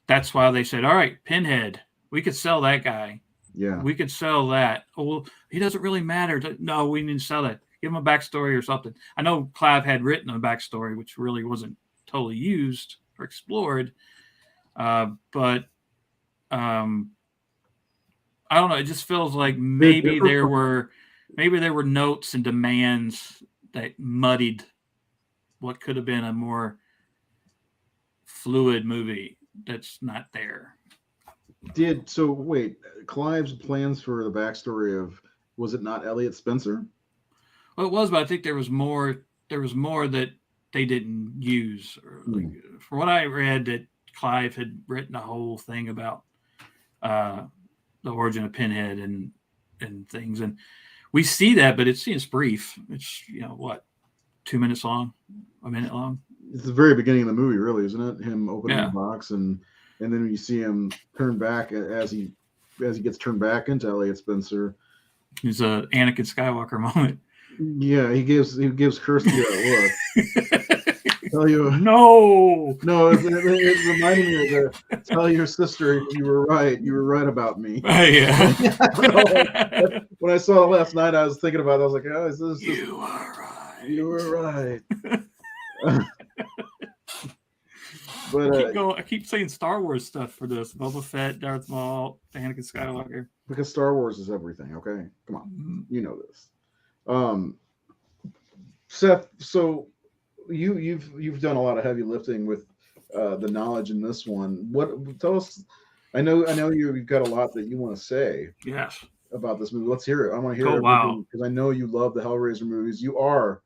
that's why they said, all right, Pinhead, we could sell that guy. Yeah. We could sell that. Oh, well, he doesn't really matter. No, we need to sell that. Give him a backstory or something. I know Clive had written a backstory, which really wasn't totally used or explored. But I don't know. It just feels like maybe there were notes and demands that muddied what could have been a more fluid movie that's not there. Wait, Clive's plans for the backstory of, was it not Elliot Spencer? Well, it was, but I think there was more that they didn't use. From what I read, that Clive had written a whole thing about the origin of Pinhead and things. And we see that, but it's brief. It's what, 2 minutes long, a minute long. It's the very beginning of the movie, really, isn't it? Him opening Yeah. the box, and then you see him turn back as he gets turned back into Elliot Spencer. It's a Anakin Skywalker moment. Yeah, he gives Kirsty that look. Tell you No, it's reminding me of tell your sister you were right about me. Yeah. When I saw it last night, I was thinking about it. I was like, oh, is this You are right. You were right. But I keep saying Star Wars stuff for this. Boba Fett, Darth Maul, Anakin Skywalker. Because Star Wars is everything, okay? Come on. You know this. Seth, so you've done a lot of heavy lifting with the knowledge in this one. Tell us, I know you've got a lot that you want to say. Yes. About this movie. Let's hear it. I want to hear it. Wow. Because I know you love the Hellraiser movies. You are,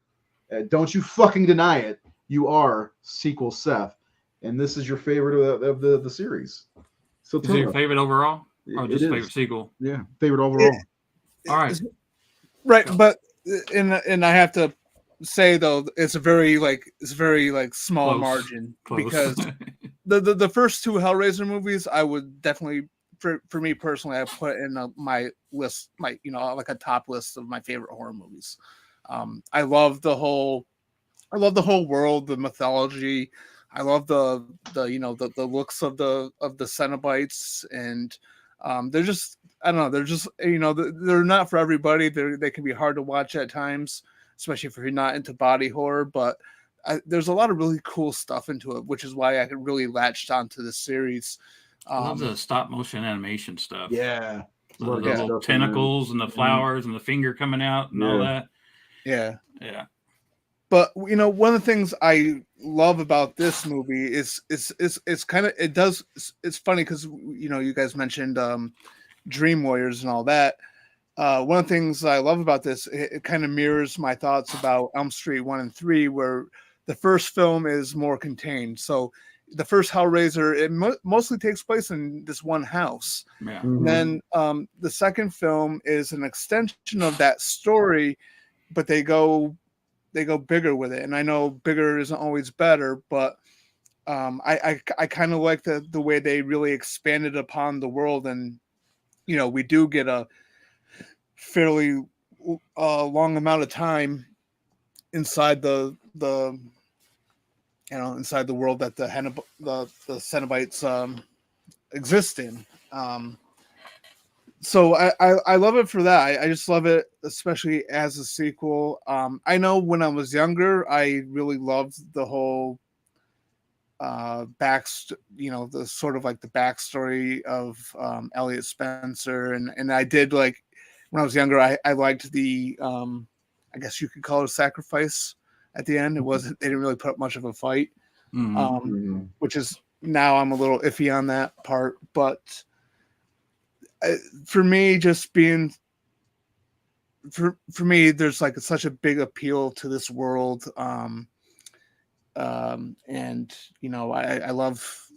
don't you fucking deny it, you are sequel Seth. And this is your favorite of the series. So is it your favorite overall? Or just favorite sequel? Yeah, favorite overall. All right. Right, but and I have to say though, it's a very small Close. Margin. Close. Because the first two Hellraiser movies I would definitely for me personally, I put in my list, like a top list of my favorite horror movies. I love the whole world, the mythology. I love the looks of the Cenobites, and they're just, I don't know, they're just, they're not for everybody. They can be hard to watch at times, especially if you're not into body horror. But there's a lot of really cool stuff into it, which is why I really latched onto this series. I love the stop motion animation stuff. Yeah. The little tentacles and the flowers and the finger coming out and all that. Yeah. Yeah. But one of the things I love about this movie is it's kind of, it's funny because you guys mentioned Dream Warriors and all that. One of the things I love about this, it kind of mirrors my thoughts about Elm Street 1 and 3, where the first film is more contained. So the first Hellraiser, it mostly takes place in this one house. Yeah. Mm-hmm. And then the second film is an extension of that story, but they go bigger with it. And I know bigger isn't always better, but I kind of like the way they really expanded upon the world. And we do get a fairly long amount of time inside the inside the world that the Cenobites exist in. So I love it for that. I just love it, especially as a sequel. I know when I was younger, I really loved the whole the sort of like the backstory of Elliot Spencer, and I did like when I was younger. I liked the I guess you could call it a sacrifice at the end. It wasn't, they didn't really put up much of a fight, which is, now I'm a little iffy on that part. But for me, just being for me, there's like such a big appeal to this world. And I love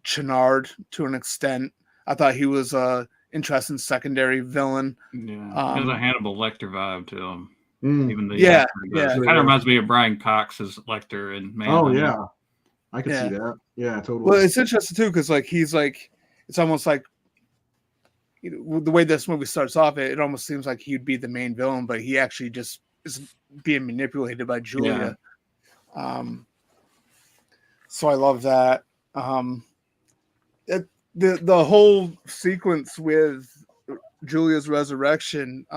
Chenard to an extent. I thought he was a interesting secondary villain. Yeah, he has a Hannibal Lecter vibe to him. Even the it kind of reminds me of Brian Cox's Lecter and Man. Oh yeah, I can see that. Yeah, totally. Well, it's interesting too because he's like, it's almost like, the way this movie starts off, it almost seems like he'd be the main villain, but he actually just is being manipulated by Julia. Yeah. So I love that. The whole sequence with Julia's resurrection,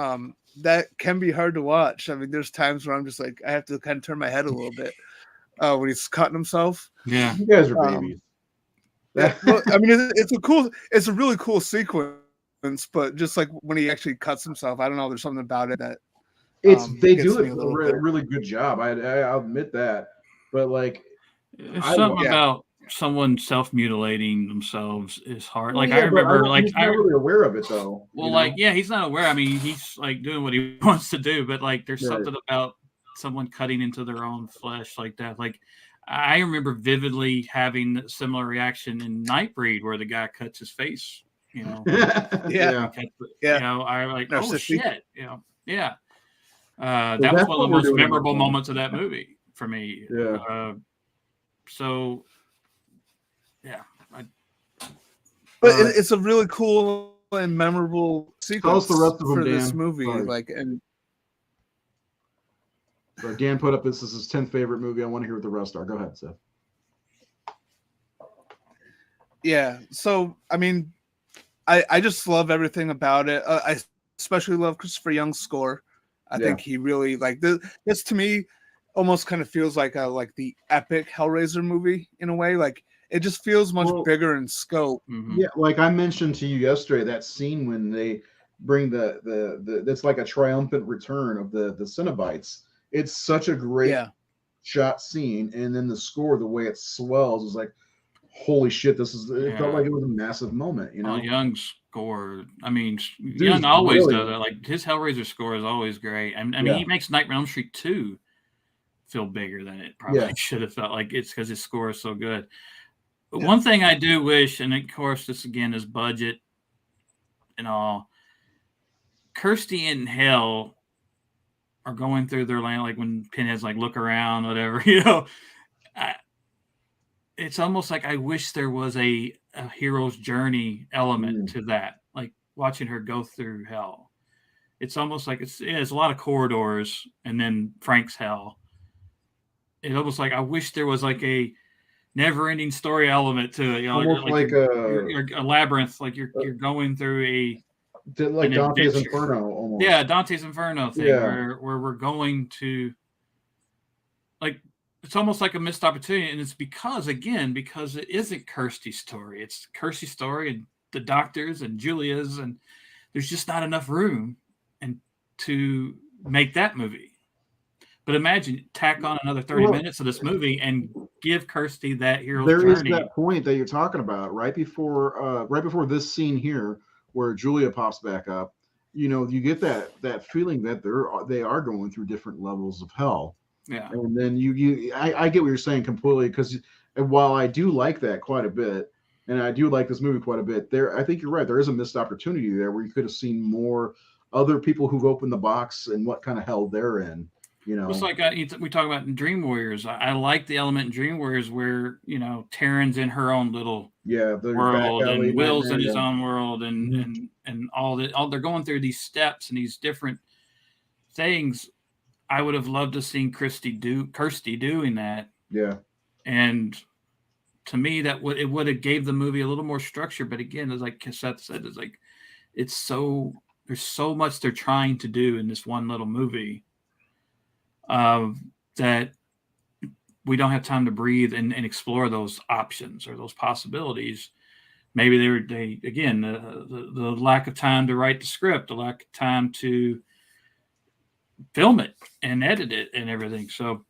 that can be hard to watch. I mean, there's times where I'm just like, I have to kind of turn my head a little bit when he's cutting himself. Yeah, you guys are babies. Well, I mean, it's a really cool sequence, but just like when he actually cuts himself, I don't know. There's something about it that they do it a really good job. I'll admit that, but like, something about someone self-mutilating themselves is hard. Like, I remember, he's not really aware of it though. Well, he's not aware. I mean, he's like doing what he wants to do, but like, there's something about someone cutting into their own flesh like that. Like, I remember vividly having a similar reaction in Nightbreed, where the guy cuts his face. Yeah. I like, oh shit. Yeah. That was one of the most memorable moments of that movie for me. Yeah. So, yeah. But it's a really cool and memorable sequence the rest of them, for this Dan. movie. Sorry. Sorry, Dan put up this is his 10th favorite movie. I want to hear what the rest are. Go ahead, Seth. Yeah. So, I mean, I just love everything about it. I especially love Christopher Young's score. I think he really this to me almost kind of feels like the epic Hellraiser movie in a way. Like it just feels much bigger in scope. Mm-hmm. Yeah, like I mentioned to you yesterday, that scene when they bring the that's like a triumphant return of the Cenobites. It's such a great shot scene, and then the score, the way it swells, is like, holy shit! It felt like it was a massive moment. You know, Young's score. I mean, Young always does it. Like his Hellraiser score is always great. I mean, he makes Nightmare on Elm Street 2 feel bigger than it probably should have felt. Like it's because his score is so good. But one thing I do wish, and of course, this again is budget and all. Kirsty and Hell are going through their land, like when Pinhead's like, look around, whatever, you know. It's almost like I wish there was a hero's journey element to that, like watching her go through hell. It's almost like it's a lot of corridors and then Frank's hell. It's almost like I wish there was like a never-ending story element to it. You know, almost like you're a labyrinth, like you're going through like Dante's Inferno almost. Yeah, Dante's Inferno thing where we're going to, like, it's almost like a missed opportunity, and it's because it isn't Kirsty's story. It's Kirsty's story and the doctors and Julia's, and there's just not enough room to make that movie. But imagine tack on another 30 minutes of this movie and give Kirsty that hero's journey. There is that point that you're talking about right before this scene here, where Julia pops back up. You know, you get that feeling that they are going through different levels of hell. Yeah. And then I get what you're saying completely, because while I do like that quite a bit, and I do like this movie quite a bit, I think you're right. There is a missed opportunity there where you could have seen more other people who've opened the box and what kind of hell they're in. You know, it's like we talk about in Dream Warriors. I like the element in Dream Warriors where, you know, Taryn's in her own little world and Will's in his own world, and all they're going through these steps and these different things. I would have loved to seen Kirsty doing that. Yeah. And to me, it would have gave the movie a little more structure. But again, as like Seth said, it's like there's so much they're trying to do in this one little movie that we don't have time to breathe and explore those options or those possibilities. Maybe they again the lack of time to write the script, the lack of time to film it and edit it and everything. So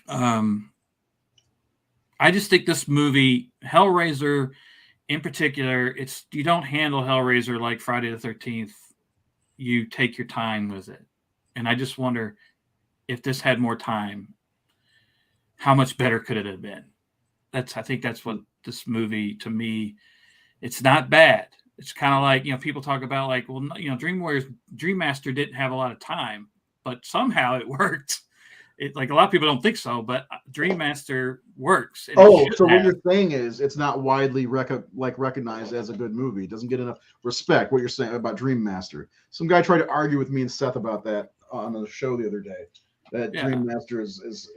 I just think this movie, Hellraiser in particular, you don't handle Hellraiser like Friday the 13th. You take your time with it. And I just wonder if this had more time, how much better could it have been? I think that's what this movie, to me, it's not bad. It's kind of like, you know, people talk about like, well, you know, Dream Master didn't have a lot of time, but somehow it worked. Like a lot of people don't think so, but Dream Master works. So what you're saying is it's not widely recognized as a good movie. It doesn't get enough respect. What you're saying about Dream Master. Some guy tried to argue with me and Seth about that on the show the other day. That Dream Master is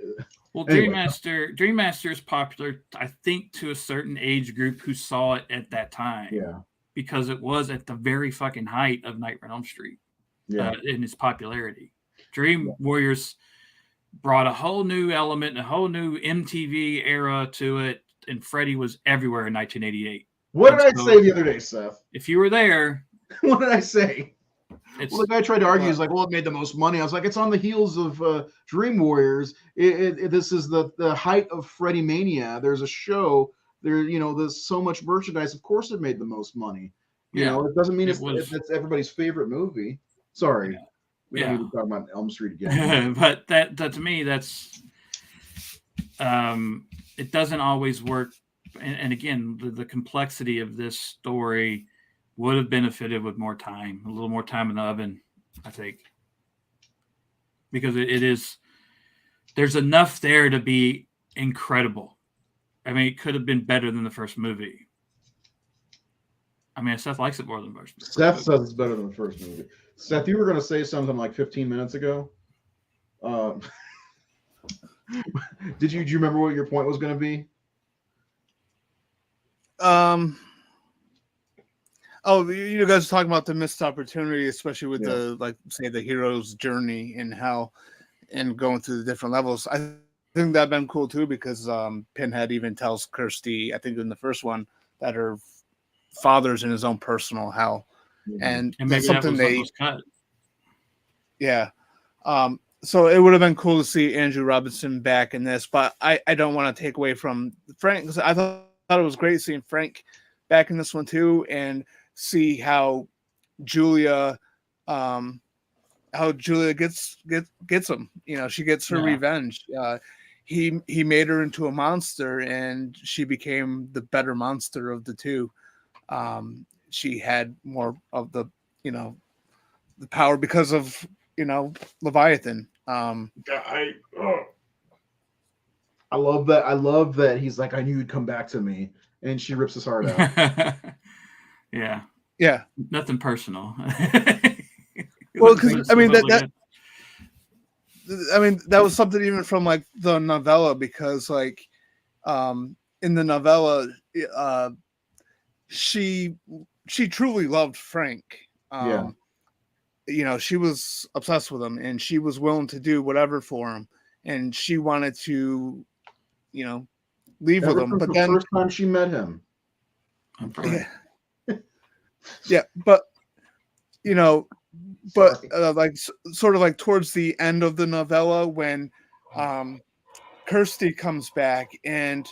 well, anyway. Dream Master is popular, I think, to a certain age group who saw it at that time. Yeah. Because it was at the very fucking height of Nightmare on Elm Street in its popularity. Dream Warriors brought a whole new element, a whole new MTV era to it, and Freddy was everywhere in 1988. What did I say the other day, Seth? If you were there. What did I say? Well, the guy tried to argue. He's like, well, it made the most money. I was like, it's on the heels of Dream Warriors. This is the height of Freddy Mania. There's a show. There's so much merchandise. Of course, it made the most money. You know, it doesn't mean it's everybody's favorite movie. Sorry, we don't need to talk about Elm Street again. But that to me, that's it doesn't always work. And again, the complexity of this story would have benefited with more time, a little more time in the oven. I think, because it is. There's enough there to be incredible. I mean, it could have been better than the first movie. I mean, Seth likes it more than the first movie. Seth says it's better than the first movie. Seth, you were going to say something like 15 minutes ago. Do you remember what your point was going to be? Oh, you guys are talking about the missed opportunity, especially with the, like, say, the hero's journey and how, and going through the different levels. I think that'd been cool too, because Pinhead even tells Kirsty, I think in the first one, that her father's in his own personal hell, and maybe something that was cut. Yeah. So it would have been cool to see Andrew Robinson back in this, but I don't want to take away from Frank, because I thought it was great seeing Frank back in this one too, and see how Julia gets him. You know, she gets her revenge. He made her into a monster, and she became the better monster of the two. She had more of the, you know, the power because of, you know, Leviathan. I love that. I love that he's like, I knew you'd come back to me, and she rips his heart out. Yeah. Nothing personal. Well, because I mean that was something even from like the novella, because like in the novella she truly loved Frank. You know, she was obsessed with him, and she was willing to do whatever for him, and she wanted to, you know, leave with him. But then first time she met him. Yeah, but you know, but like sort of like towards the end of the novella, when Kirsty comes back, and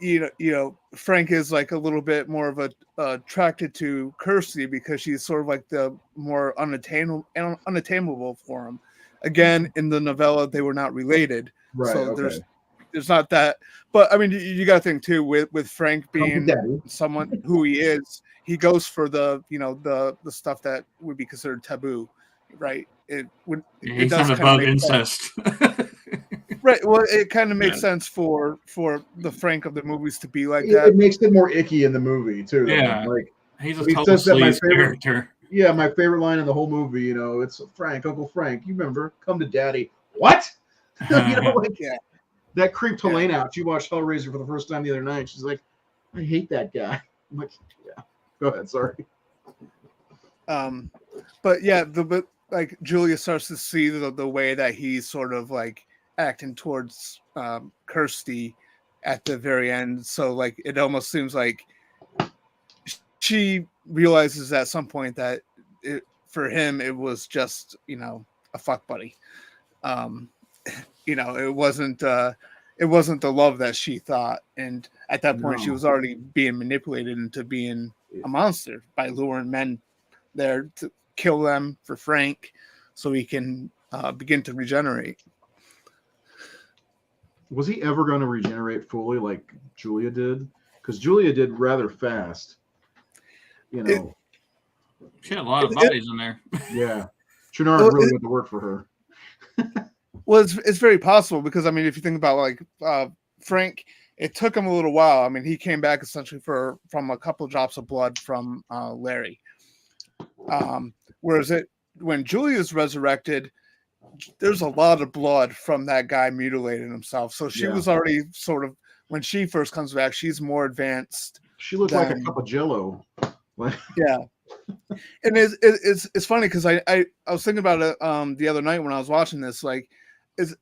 you know Frank is like a little bit more of a attracted to Kirsty, because she's sort of like the more unattainable for him. Again, in the novella, they were not related, right? So okay. there's not that. But I mean, you got to think too, with Frank being someone who he is, he goes for the, you know, the stuff that would be considered taboo, right? He's not above incest. Right. Well, it kind of makes sense for the Frank of the movies to be like that. It makes it more icky in the movie too. Yeah, like he's a total sleaze character. Yeah, my favorite line in the whole movie. You know, it's Frank, Uncle Frank. You remember? Come to Daddy. What? You know, like that creeped Helene out. She watched Hellraiser for the first time the other night. She's like, I hate that guy. I'm like, yeah. Go ahead. Sorry. But yeah, but like Julia starts to see the way that he's sort of like acting towards Kirsty at the very end. So like it almost seems like she realizes at some point that for him it was just, you know, a fuck buddy. You know, it wasn't the love that she thought, and at that point she was already being manipulated into being a monster by luring men there to kill them for Frank, so he can begin to regenerate. Was he ever going to regenerate fully like Julia did? Because Julia did rather fast. You know, she had a lot of bodies in there. Yeah, Chernard really went to work for her. Well, it's very possible, because I mean, if you think about like Frank, it took him a little while. I mean, he came back essentially from a couple of drops of blood from Larry. Whereas when Julia's resurrected, there's a lot of blood from that guy mutilating himself. So she was already sort of, when she first comes back, she's more advanced. She looked like a cup of Jello. Yeah. And it's funny, because I was thinking about it the other night when I was watching this. Like,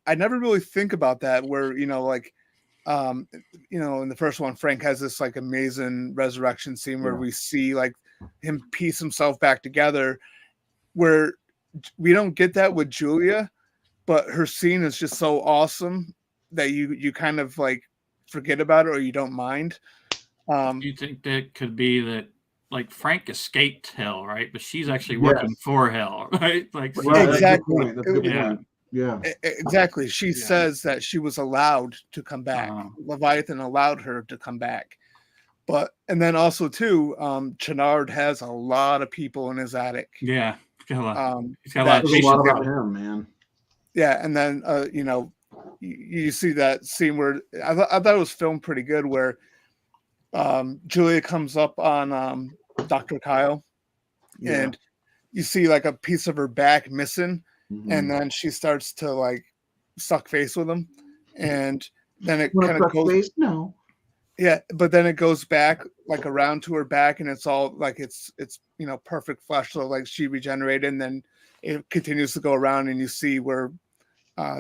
I never really think about that, where, you know, like you know, in the first one, Frank has this like amazing resurrection scene where we see like him piece himself back together, where we don't get that with Julia, but her scene is just so awesome that you kind of like forget about it, or you don't mind. You think that could be that, like, Frank escaped hell, right? But she's actually working for hell, right? Like, exactly. That's a good point. Yeah, exactly. She says that she was allowed to come back. Leviathan allowed her to come back. And then also too, Chernard has a lot of people in his attic. Yeah. He's got a lot that of There's a lot patience. about him, man. Yeah, and then you know, you see that scene where I thought it was filmed pretty good, where Julia comes up on Dr. Kyle, Yeah. and you see like a piece of her back missing, Mhm. and then she starts to like suck face with him, and then it Wanna kind of suck goes. face? No. Yeah, but then it goes back like around to her back, and it's all like it's you know, perfect flesh. So like she regenerated, and then it continues to go around, and you see where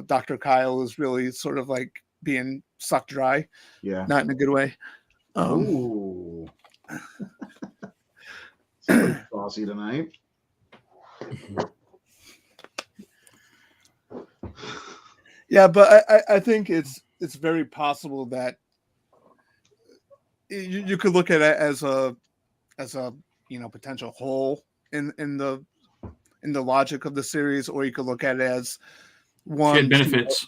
Dr. Kyle is really sort of like being sucked dry, Yeah. not in a good way. Ooh. Somebody's saucy tonight. Yeah, but I think it's very possible that you could look at it as a you know, potential hole in the logic of the series, or you could look at it as She had one benefits.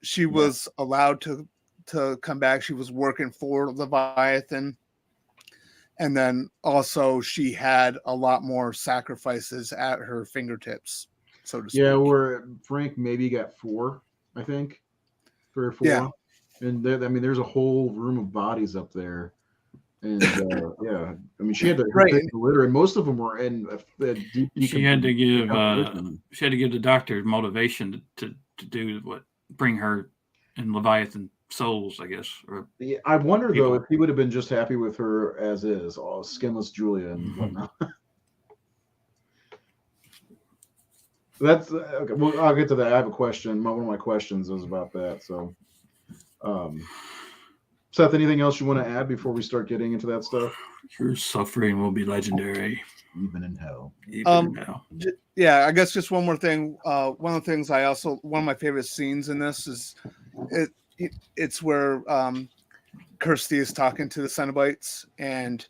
she was allowed to come back. She was working for Leviathan, and then also she had a lot more sacrifices at her fingertips, so to speak. Yeah, where Frank maybe got 4, I think. 3 or 4. Yeah. And there, I mean, there's a whole room of bodies up there. And yeah, I mean, she had to Right. pick the litter, and most of them were in deep. She had to give decomposition. the doctor motivation to do what, bring her and Leviathan souls, I guess. Or Yeah, I wonder people. though if he would have been just happy with her as is, all skinless Julia and whatnot. That's okay. Well, I'll get to that. I have a question. One of my questions was about that. So, Seth, anything else you want to add before we start getting into that stuff? Your suffering will be legendary. Even in hell. Even in hell. Yeah, I guess just one more thing. One of the things one of my favorite scenes in this is it's where Kirsty is talking to the Cenobites, and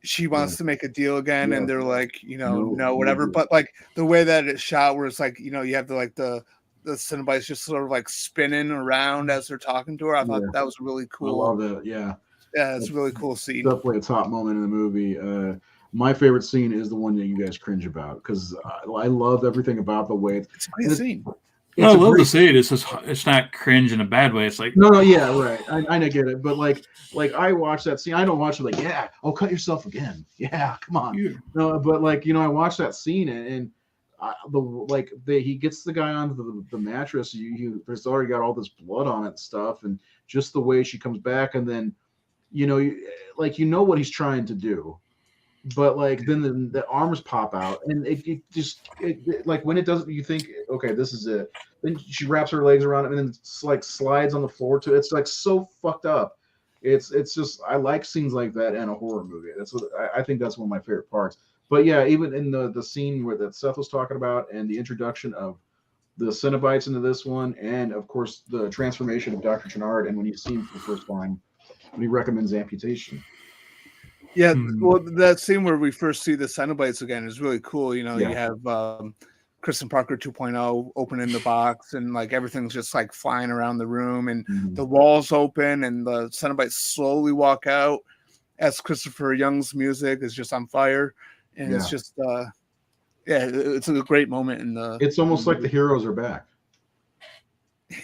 she wants to make a deal again, and they're like, you know, no, whatever. But like the way that it's shot, where it's like, you know, you have the Cenobites just sort of like spinning around as they're talking to her. I thought that was really cool. I love it. Yeah. Yeah, it's a really cool scene. Definitely a top moment in the movie. My favorite scene is the one that you guys cringe about, because I love everything about the way it's a great scene. I love to see it. It's not cringe in a bad way. It's like no, yeah, right. I get it, but like I watch that scene. I don't watch it like, yeah, oh, cut yourself again. Yeah, come on. Yeah. No, but like, you know, I watch that scene and he gets the guy onto the mattress. There's already got all this blood on it and stuff, and just the way she comes back, and then you know what he's trying to do. But like then the arms pop out, and it just like when it doesn't, you think, okay, this is it. Then she wraps her legs around it, and then it's like slides on the floor too. It's like so fucked up. It's just, I like scenes like that in a horror movie. That's what I think that's one of my favorite parts. But yeah, even in the scene where that Seth was talking about, and the introduction of the Cenobites into this one, and of course the transformation of Dr. Chenard, and when you see him for the first time, when he recommends amputation. Yeah, well, that scene where we first see the Cenobites again is really cool. You know, you have Kristen Parker 2.0 opening the box, and like everything's just like flying around the room, and the walls open, and the Cenobites slowly walk out as Christopher Young's music is just on fire, and it's just it's a great moment in the. It's almost like the heroes are back.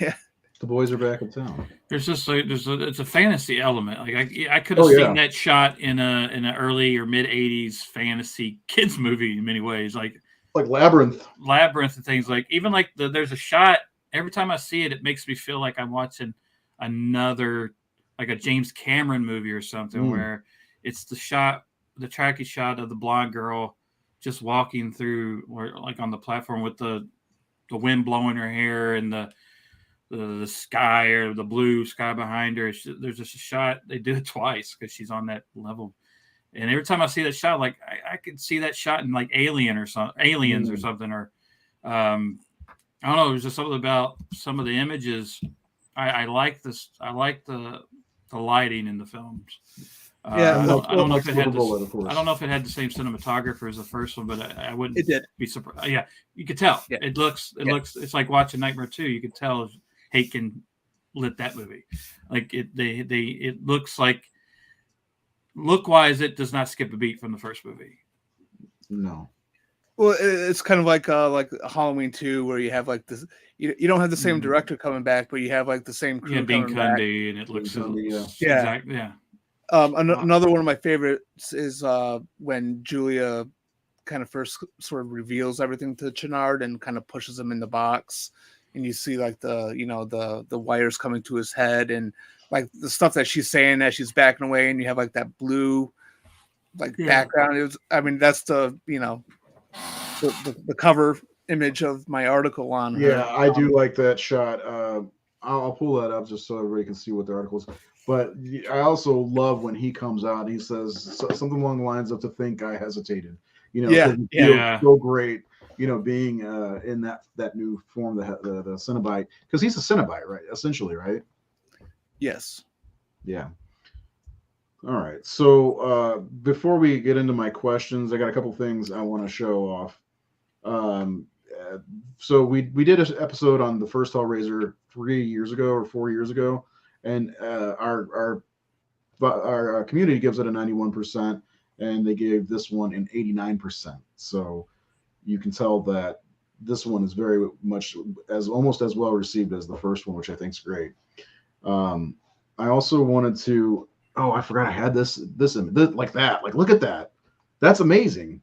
Yeah. The boys are back in town. There's just it's a fantasy element. Like I could have seen that shot in an early or mid '80s fantasy kids movie in many ways, like Labyrinth and things. Like even like there's a shot every time I see it, it makes me feel like I'm watching another like a James Cameron movie or something, where it's the tracky shot of the blonde girl just walking through, or like on the platform with the wind blowing her hair and the sky or the blue sky behind her. There's just a shot. They did it twice because she's on that level. And every time I see that shot, like I could see that shot in like Aliens or something. Or I don't know. There's just something about some of the images. I like this. I like the lighting in the films. Yeah, I don't know if it had the same cinematographer as the first one, but I wouldn't be surprised. Yeah, you could tell. Yeah. It looks. It's like watching Nightmare 2. You could tell Haken lit that movie. Like it looks like, look wise, it does not skip a beat from the first movie. No. Well, it's kind of like Halloween 2, where you have like this. You don't have the same director coming back, but you have like the same crew Dean coming back. Cundy, and it looks Yeah. exactly, yeah. Another one of my favorites is when Julia kind of first sort of reveals everything to Channard and kind of pushes him in the box, and you see like the wires coming to his head and like the stuff that she's saying as she's backing away, and you have like that blue background. It was, I mean, that's the cover image of my article on her. Yeah, I do like that shot. I'll pull that up just so everybody can see what the article is. But I also love when he comes out and he says something along the lines of "to think I hesitated." It feels so great. Being in that new form, the Cenobite, because he's a Cenobite, right? Essentially, right? Yes. Yeah. All right. So before we get into my questions, I got a couple things I want to show off. So we did an episode on the first Hellraiser 3 years ago or 4 years ago, and our community gives it a 91%, and they gave this one an 89%. So you can tell that this one is very much almost as well received as the first one, which I think is great. I also wanted to. Oh, I forgot I had this like that. Like, look at that. That's amazing.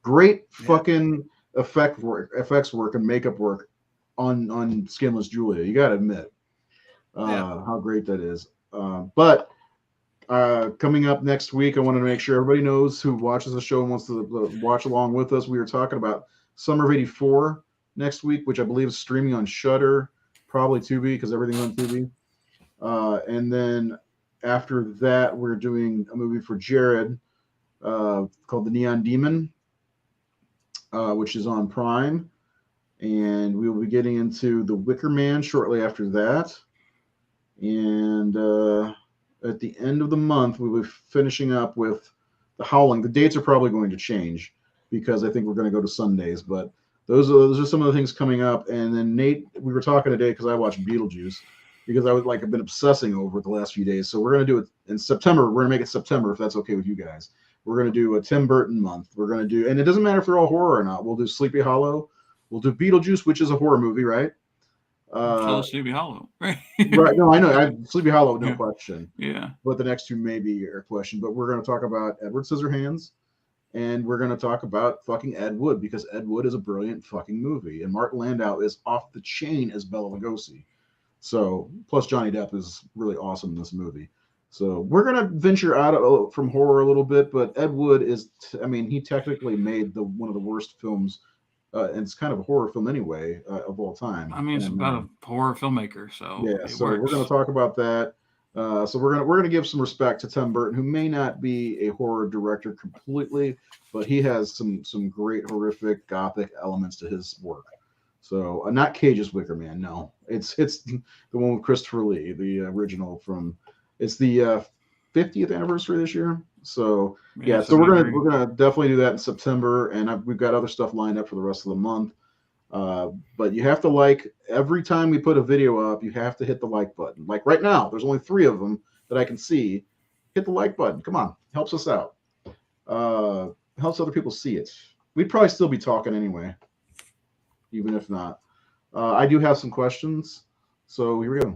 Great fucking effects work and makeup work on Skinless Julia. You got to admit how great that is. But coming up next week, I want to make sure everybody knows who watches the show and wants to watch along with us. We are talking about Summer of '84 next week, which I believe is streaming on Shudder, probably Tubi because everything's on Tubi. And then after that, we're doing a movie for Jared called The Neon Demon, which is on Prime. And we will be getting into The Wicker Man shortly after that. And at the end of the month, we will be finishing up with The Howling. The dates are probably going to change because I think we're going to go to Sundays. But those are some of the things coming up. And then Nate, we were talking today because I watched Beetlejuice. Because I've been obsessing over it the last few days. So we're going to do it in September. We're going to make it September if that's okay with you guys. We're going to do a Tim Burton month. We're going to do, and it doesn't matter if they're all horror or not. We'll do Sleepy Hollow. We'll do Beetlejuice, which is a horror movie, right? So Sleepy Hollow, right? Right. No, I know. Sleepy Hollow, no question. Yeah. But the next two may be a question. But we're going to talk about Edward Scissorhands, and we're going to talk about fucking Ed Wood because Ed Wood is a brilliant fucking movie, and Martin Landau is off the chain as Bela Lugosi. So, plus Johnny Depp is really awesome in this movie. So we're going to venture out from horror a little bit, but Ed Wood is, he technically made one of the worst films, and it's kind of a horror film anyway, of all time. It's about a horror filmmaker, so yeah. So we're going to talk about that. So we're going to give some respect to Tim Burton, who may not be a horror director completely, but he has some great horrific gothic elements to his work. So not Cage's Wicker Man, no. It's the one with Christopher Lee, the original from. It's the 50th anniversary this year. So yeah, so we're gonna definitely do that in September, and we've got other stuff lined up for the rest of the month. But you have to every time we put a video up, you have to hit the like button. Like right now, there's only 3 of them that I can see. Hit the like button. Come on, helps us out. Helps other people see it. We'd probably still be talking anyway. Even if not. I do have some questions, so here we go.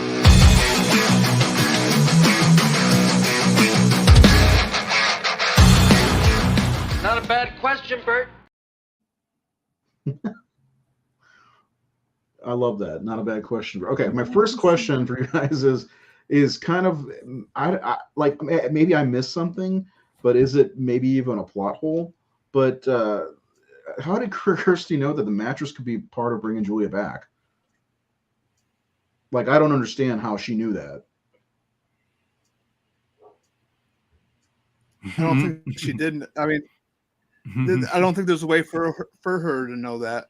Not a bad question, Bert. I love that. Not a bad question. Okay, my first question for you guys is kind of I maybe I missed something, but is it maybe even a plot hole? But how did Kirsty know that the mattress could be part of bringing Julia back? I don't understand how she knew that. I don't think she didn't. I don't think there's a way for her to know that.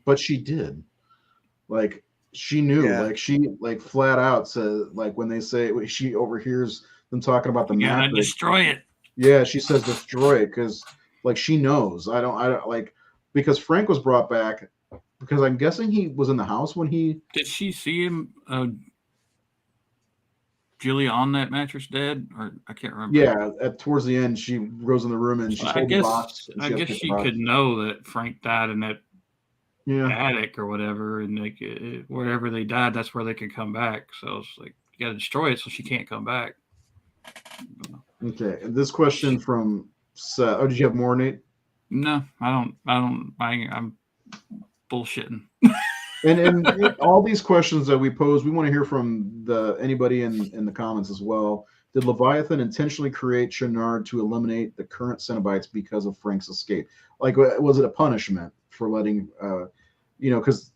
But she did. She knew. Yeah. She flat out says when they say she overhears them talking about the mattress. Destroy it. Yeah, she says destroy it because. She knows. I don't because Frank was brought back because I'm guessing he was in the house when he. Did she see him? Julia on that mattress dead, or I can't remember. Yeah, towards the end, she goes in the room and she's holding the box. I guess she could know that Frank died in that Yeah. attic or whatever, and wherever they died, that's where they could come back. So it's like you got to destroy it so she can't come back. Okay, this question from Seth. Oh, did you have more, Nate? No, I don't. I'm bullshitting. And all these questions that we pose, we want to hear from anybody in the comments as well. Did Leviathan intentionally create Channard to eliminate the current Cenobites because of Frank's escape? Like, was it a punishment for letting, because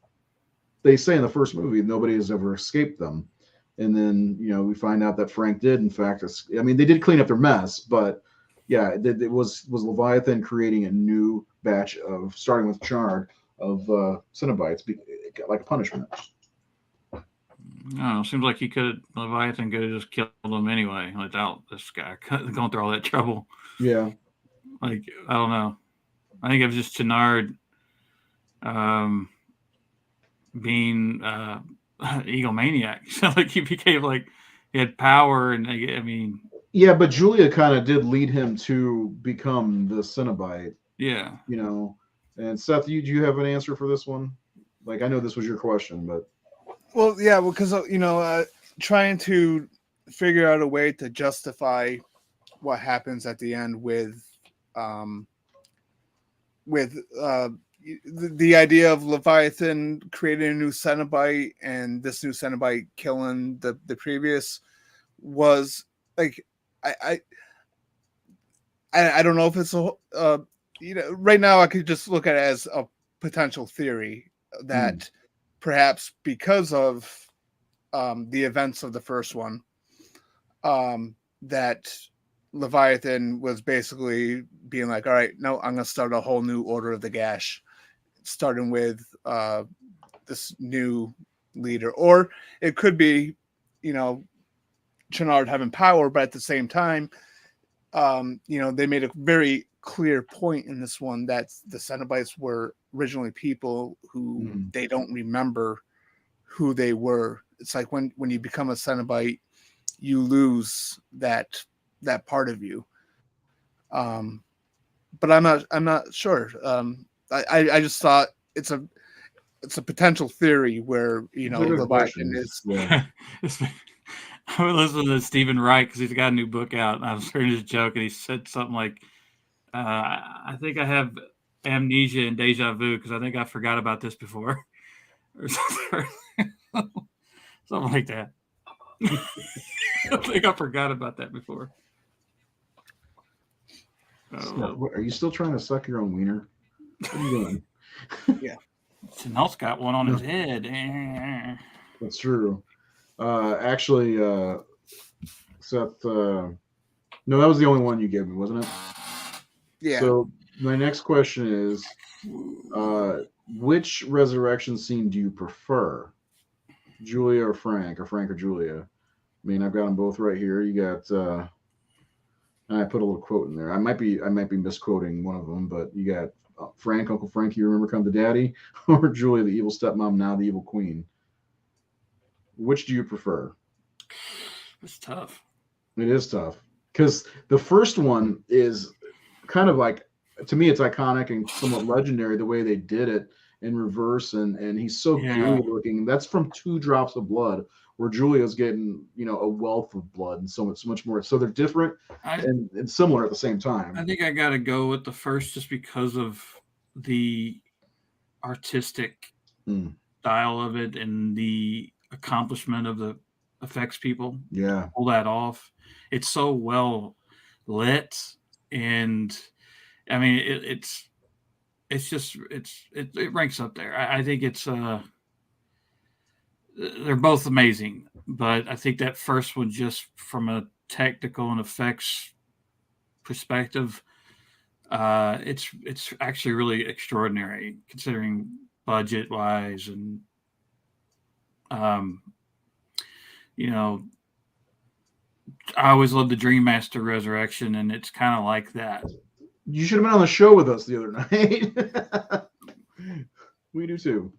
they say in the first movie nobody has ever escaped them, and then we find out that Frank did in fact. I mean, they did clean up their mess, but yeah, it was Leviathan creating a new batch of, starting with Channard, of Cenobites, like a punishment. No, it seems like Leviathan could have just killed him anyway without this guy going through all that trouble. Yeah. Like, I don't know. I think it was just Channard being egomaniac. So like he became like he had power, and I mean. Yeah, but Julia kind of did lead him to become the Cenobite. Yeah. And Seth, do you have an answer for this one? Like, I know this was your question, but. Well, yeah, because trying to figure out a way to justify what happens at the end with the idea of Leviathan creating a new Cenobite and this new Cenobite killing the previous was like I don't know if it's right now I could just look at it as a potential theory that. Perhaps because of the events of the first one, that Leviathan was basically being like, all right, no, I'm going to start a whole new Order of the Gash, starting with this new leader. Or it could be, Channard having power, but at the same time, they made a very clear point in this one that the Cenobites were originally people who they don't remember who they were. It's like when you become a Cenobite, you lose that part of you. But I'm not sure. I just thought it's a potential theory where Leviathan is. Yeah. I would listen to Stephen Wright because he's got a new book out, and I was hearing his joke, and he said something like, I think I have amnesia and deja vu because I think I forgot about this before, or something like that. I think I forgot about that before. Are you still trying to suck your own wiener? What are you doing? Yeah. Chanel's got one on his head. That's true. Actually, Seth, no, that was the only one you gave me, wasn't it? Yeah. So my next question is, which resurrection scene do you prefer, Julia or Frank or Julia? I mean, I've got them both right here. You got, and I put a little quote in there. I might be misquoting one of them, but you got Frank, Uncle Frank, you remember come to Daddy, or Julia, the evil stepmom, now the evil queen. Which do you prefer? It's tough. It is tough because the first one is kind of like, to me, it's iconic and somewhat legendary the way they did it in reverse, and he's so gooey looking. That's from 2 Drops of Blood, where Julia's getting a wealth of blood and so much more. So they're different and similar at the same time. I think I got to go with the first just because of the artistic style of it and the accomplishment of the effects people. Yeah, pull that off. It's so well lit, and I mean it ranks up there. I think it's they're both amazing, but I think that first one, just from a technical and effects perspective, it's actually really extraordinary considering budget wise and I always loved the Dream Master Resurrection, and it's kind of like that. You should have been on the show with us the other night. We do too.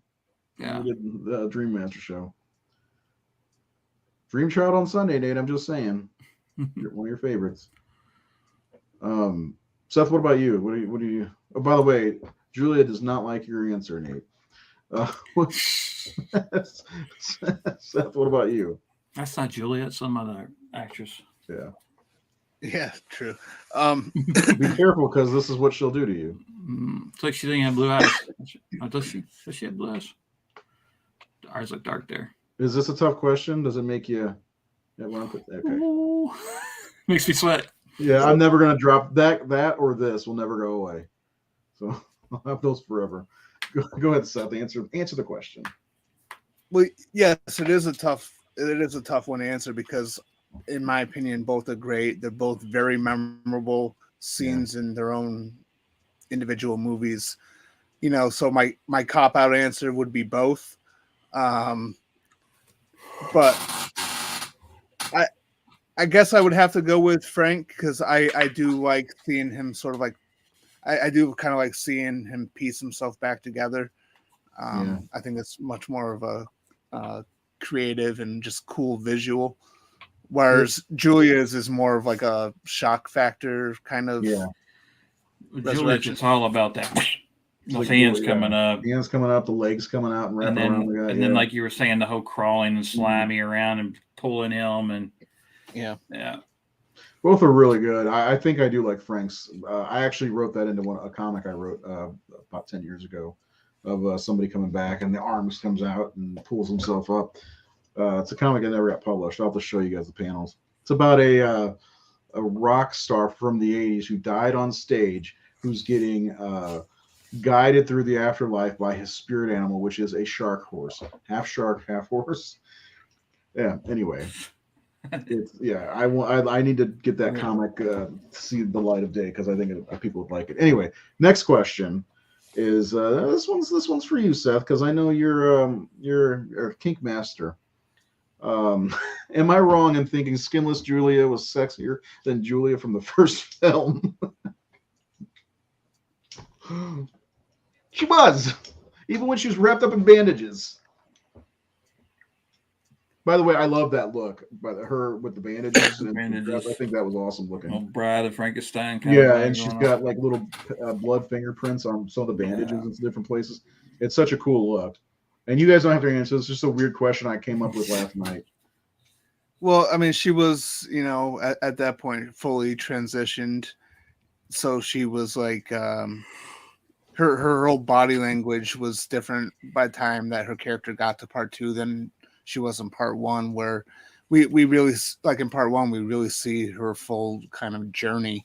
Yeah. We did the Dream Master show. Dream Child on Sunday, Nate. I'm just saying. One of your favorites. Seth, what about you? What do you? Oh, by the way, Julia does not like your answer, Nate. Seth, what about you? That's not Julia. It's some other actress. Yeah. Yeah, true. Be careful because this is what she'll do to you. It's like she didn't have blue eyes. Oh, does she? Does she have blue eyes? The eyes look dark there. Is this a tough question? Does it make you? Yeah, okay. Ooh. Makes me sweat. Yeah, I'm never gonna drop that. That or this will never go away. So I'll have those forever. Go ahead, Seth. Answer the question. Well, yes, it is a tough one to answer because, in my opinion, both are great. They're both very memorable scenes in their own individual movies. You know, so my cop out answer would be both. But I guess I would have to go with Frank because I do like seeing him sort of like I do kind of like seeing him piece himself back together. I think it's much more of a creative and just cool visual, whereas Julia's is more of like a shock factor kind of. Yeah, Julia's it's all about that. The like hands coming up. The hands coming up, the legs coming out and wrapping around the guy. And then, like you were saying, the whole crawling and slimy around and pulling him and yeah. Both are really good. I think I do like Frank's. I actually wrote that into a comic I wrote about 10 years ago of somebody coming back and the arms comes out and pulls himself up. It's a comic that never got published. I'll just show you guys the panels. It's about a rock star from the 80s who died on stage who's getting guided through the afterlife by his spirit animal, which is a shark horse. Half shark, half horse. Yeah, anyway. I need to get that comic to see the light of day because I think people would like it. Anyway, next question is this one's for you, Seth, because I know you're a kink master. Am I wrong in thinking skinless Julia was sexier than Julia from the first film? She was, even when she was wrapped up in bandages. By the way, I love that look by her with the bandages. I think that was awesome looking. Oh, Bride of Frankenstein. And she's got like little blood fingerprints on some of the bandages in different places. It's such a cool look. And you guys don't have to answer. It's just a weird question I came up with last night. Well, I mean, she was, at that point fully transitioned, so she was like, her whole body language was different by the time that her character got to part 2 than she was in part 1, where we really, like in part 1, we really see her full kind of journey.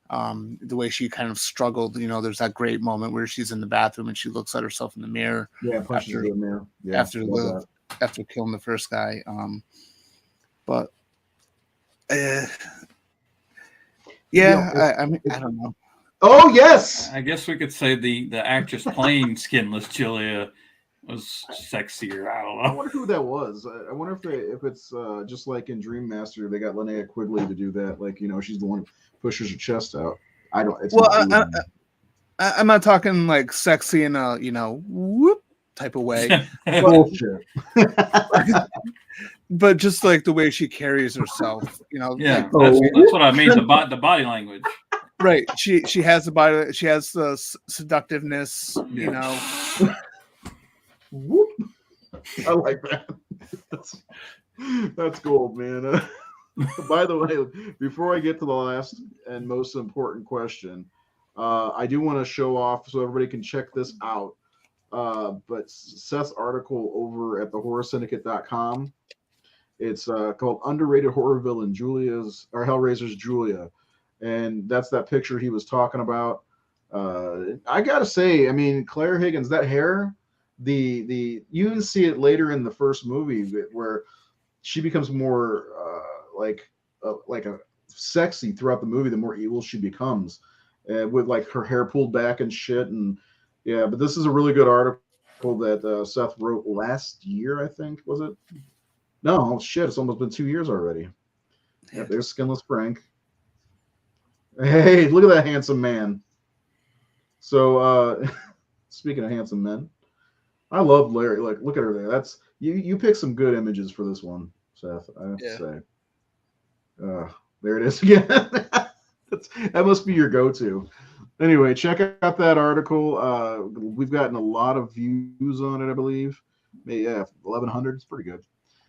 The way she kind of struggled, there's that great moment where she's in the bathroom and she looks at herself in the mirror. Yeah, punches her in the mirror. Yeah, after killing the first guy. I mean, I don't know. Oh yes, I guess we could say the actress playing skinless Julia was sexier. I don't know. I wonder who that was. I wonder if it's just like in Dream Master, they got Linnea Quigley to do that. Like she's the one who pushes her chest out. I don't. It's I'm not talking like sexy in a whoop type of way. Bullshit. But just like the way she carries herself, Yeah, that's what I mean. The body language. Right. She has the body. She has the seductiveness. Whoop. I like that. That's gold, man. By the way, before I get to the last and most important question, I do want to show off so everybody can check this out. But Seth's article over at thehorrorsyndicate.com, it's called Underrated Horror Villain Hellraiser's Julia. And that's that picture he was talking about. I gotta say, I mean, Claire Higgins, that hair, you even see it later in the first movie where she becomes more like a sexy throughout the movie. The more evil she becomes, with like her hair pulled back and shit. And yeah, but this is a really good article that Seth wrote last year, I think. Was it? No, shit, it's almost been 2 years already. Yeah, there's Skinless Frank. Hey, look at that handsome man. So, speaking of handsome men, I love Larry. Like, look at her there. That's you picked some good images for this one, Seth. I have Yeah. to say. There it is again. That must be your go-to. Anyway, check out that article. We've gotten a lot of views on it, I believe. Yeah, 1,100. It's pretty good.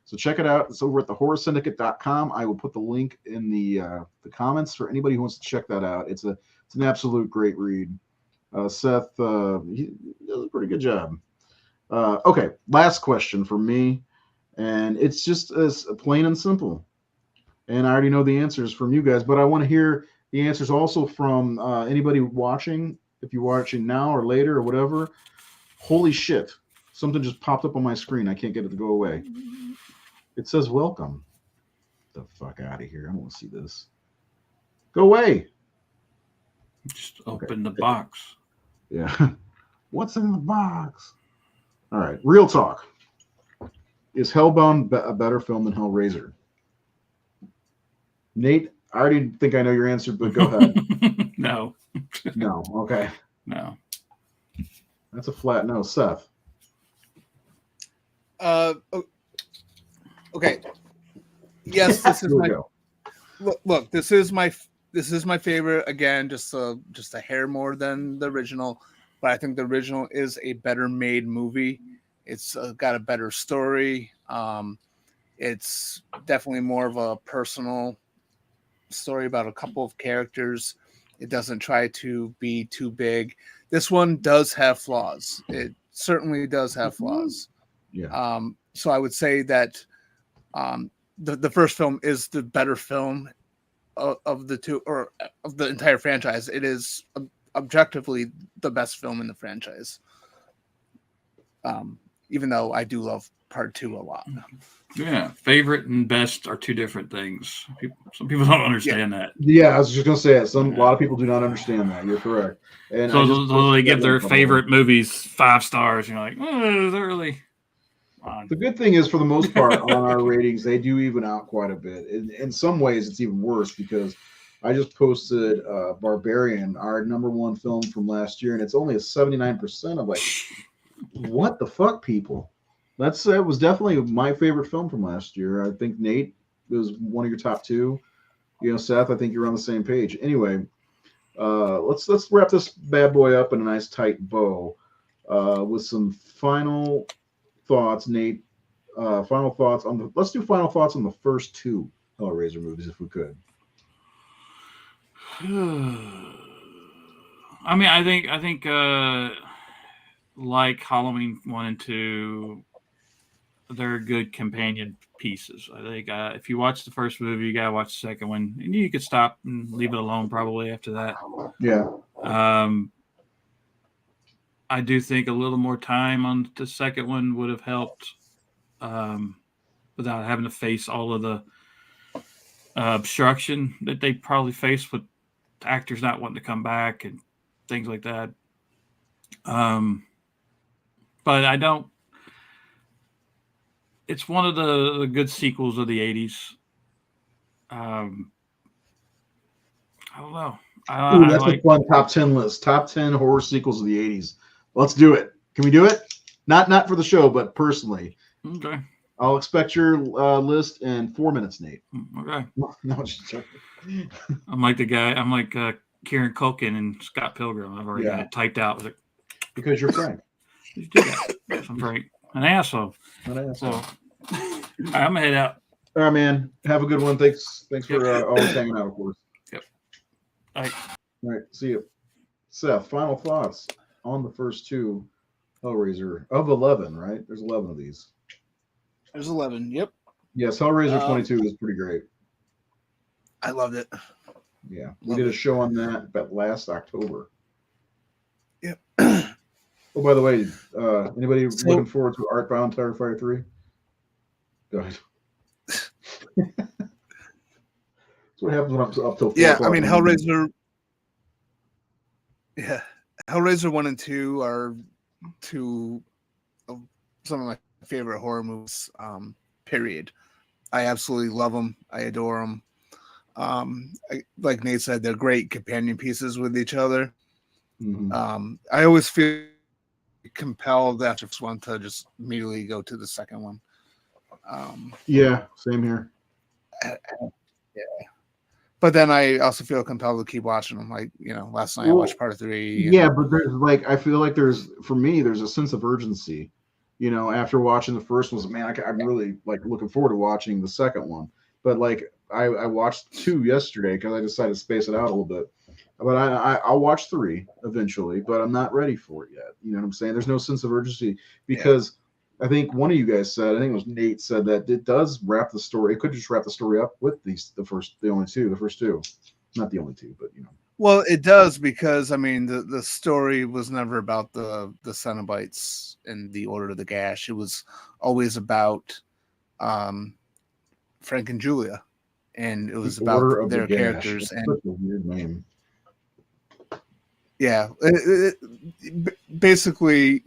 So check it out. It's over at thehorrorsyndicate.com. I will put the link in the comments for anybody who wants to check that out. It's an absolute great read. Seth, he does a pretty good job. Okay, last question for me, and it's just as plain and simple. And I already know the answers from you guys, but I want to hear the answers also from anybody watching. If you're watching now or later or whatever. Holy shit! Something just popped up on my screen. I can't get it to go away. It says welcome. Get the fuck out of here! I don't want to see this. Go away. Just open the box. Yeah. What's in the box? All right. Real talk. Is Hellbound a better film than Hellraiser? Nate, I already think I know your answer, but go ahead. No. No. Okay. No. That's a flat no. Seth. Okay. Yes, this is Here we my go. look. This is my favorite. Again, just a hair more than the original, but I think the original is a better made movie. It's got a better story. It's definitely more of a personal story about a couple of characters. It doesn't try to be too big. This one does have flaws. It certainly does have flaws. Yeah. So I would say that the first film is the better film of the two, or of the entire franchise. It is objectively the best film in the franchise. Even though I do love part 2 a lot. Yeah, favorite and best are two different things. Some people don't understand that. Yeah, I was just gonna say it. A lot of people do not understand that. You're correct. And so they give their favorite movies 5 stars. You're like, oh, is that really? The good thing is, for the most part, on our ratings, they do even out quite a bit. In some ways, it's even worse because I just posted Barbarian, our #1 film from last year, and it's only a 79%. I'm like, what the fuck, people? That was definitely my favorite film from last year. I think Nate, it was one of your top 2. Seth, I think you're on the same page. Anyway, let's wrap this bad boy up in a nice tight bow with some final thoughts. Nate, final thoughts on let's do final thoughts on the first 2 Hellraiser movies, if we could. I mean, I think like Halloween 1 and 2, they're good companion pieces. I think if you watch the first movie, you gotta watch the second one, and you could stop and leave it alone probably after that. Yeah. I do think a little more time on the second one would have helped, without having to face all of the obstruction that they probably faced with actors not wanting to come back and things like that. But I don't. It's one of the good sequels of the 80s. I don't know. That's a fun top 10 list. Top 10 horror sequels of the 80s. Let's do it. Can we do it? Not for the show, but personally. Okay. I'll expect your list in 4 minutes, Nate. Okay. No, just joking. I'm like the guy. I'm like Kieran Culkin and Scott Pilgrim. I've already got it typed out. Like, because you're Frank. You do that. I'm Frank. An asshole. So, all right, I'm gonna head out. All right, man. Have a good one. Thanks for always hanging out, of course. Yep. All right. See you. Seth, final thoughts on the first 2 Hellraiser of 11, right? There's 11 of these. There's 11. Yep. Yes, Hellraiser 22 is pretty great. I loved it. Yeah. We did a show on that last October. Yep. Oh, by the way, anybody looking forward to Artbound Terrifier 3? Go ahead. That's what happens when I'm up till 4 Yeah, I mean, Hellraiser 1 and 2 are 2 of some of my favorite horror movies, period. I absolutely love them. I adore them. Like Nate said, they're great companion pieces with each other. Mm-hmm. I always feel compelled after this one to just immediately go to the second one. Yeah, same here. Yeah. But then I also feel compelled to keep watching them. Like, last night I watched part 3. Yeah, but there's I feel like for me, there's a sense of urgency. After watching the first one, man, I'm really looking forward to watching the second one. But I watched 2 yesterday because I decided to space it out a little bit. But I'll watch 3 eventually, but I'm not ready for it yet. You know what I'm saying? There's no sense of urgency because I think one of you guys said, I think it was Nate said that it does wrap the story. It could just wrap the story up with the first 2, not the only 2, but Well, it does because the story was never about the Cenobites and the Order of the Gash. It was always about Frank and Julia, and it was about their characters. That's such a weird name. Yeah, basically,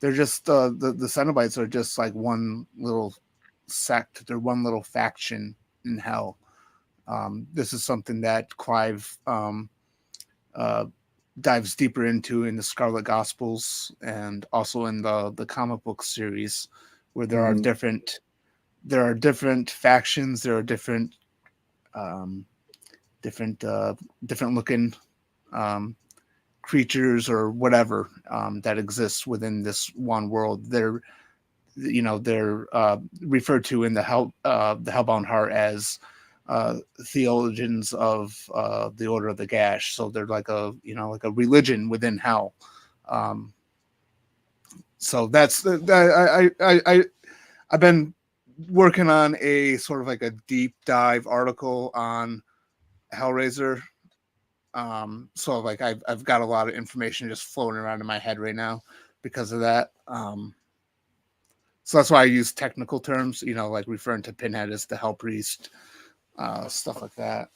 they're just the Cenobites are just like one little sect. They're one little faction in hell. This is something that Clive dives deeper into in the Scarlet Gospels and also in the comic book series, where there are different factions. There are different looking creatures or whatever that exists within this one world. They're referred to in the Hellbound Heart as theologians of the Order of the Gash. So they're like a religion within hell. So that's I've been working on a sort of like a deep dive article on Hellraiser. So I've got a lot of information just floating around in my head right now because of that. So that's why I use technical terms, referring to Pinhead as the Hell Priest, stuff like that.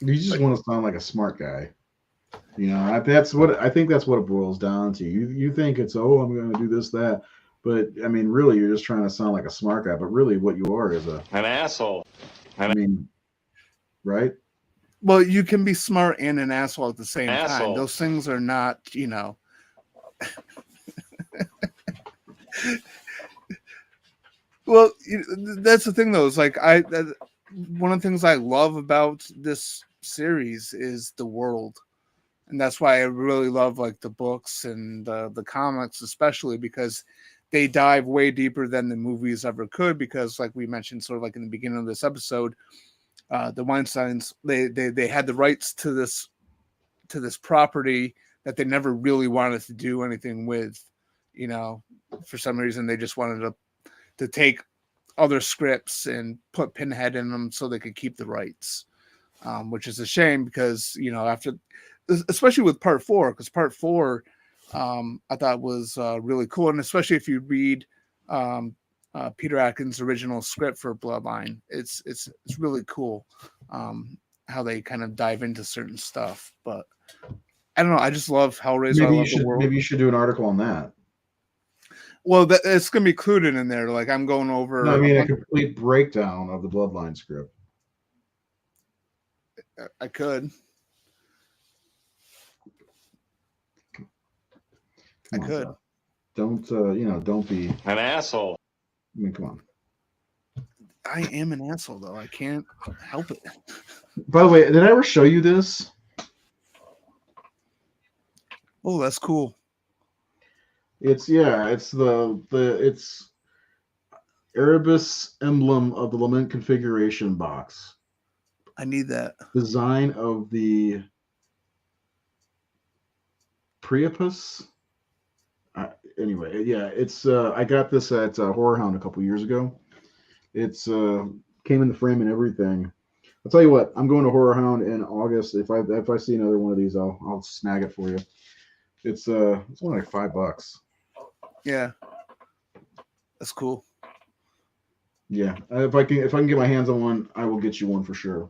You just want to sound like a smart guy. I think that's what it boils down to. You think it's, I'm going to do this, that. But really, you're just trying to sound like a smart guy. But really, what you are is an asshole. Right? Well, you can be smart and an asshole at the same time. Those things are not, Well, that's the thing, though. Is one of the things I love about this series is the world, and that's why I really love the books and the comics, especially because they dive way deeper than the movies ever could. Because, like we mentioned, sort of in the beginning of this episode, the Weinsteins they had the rights to this property that they never really wanted to do anything with. For some reason, they just wanted to take other scripts and put Pinhead in them so they could keep the rights, which is a shame because after, especially with part 4, because part 4 I thought was really cool, and especially if you read Peter Atkins' original script for Bloodline, it's really cool how they kind of dive into certain stuff. But I don't know, I just love Hellraiser. Maybe you should do an article on that. Well, it's going to be included in there. I'm going over. No, a complete breakdown of the Bloodline script. I could. I could. Don't don't be an asshole. Come on. I am an asshole, though. I can't help it. By the way, did I ever show you this? Oh, that's cool. It's Erebus emblem of the Lament configuration box. I need that. Design of the Priapus. Anyway, yeah, it's I got this at Horror Hound a couple years ago. It's came in the frame and everything. I'll tell you what, I'm going to Horror Hound in August. If I see another one of these, I'll snag it for you. It's only like $5. Yeah, that's cool. Yeah, if I can get my hands on one, I will get you one for sure.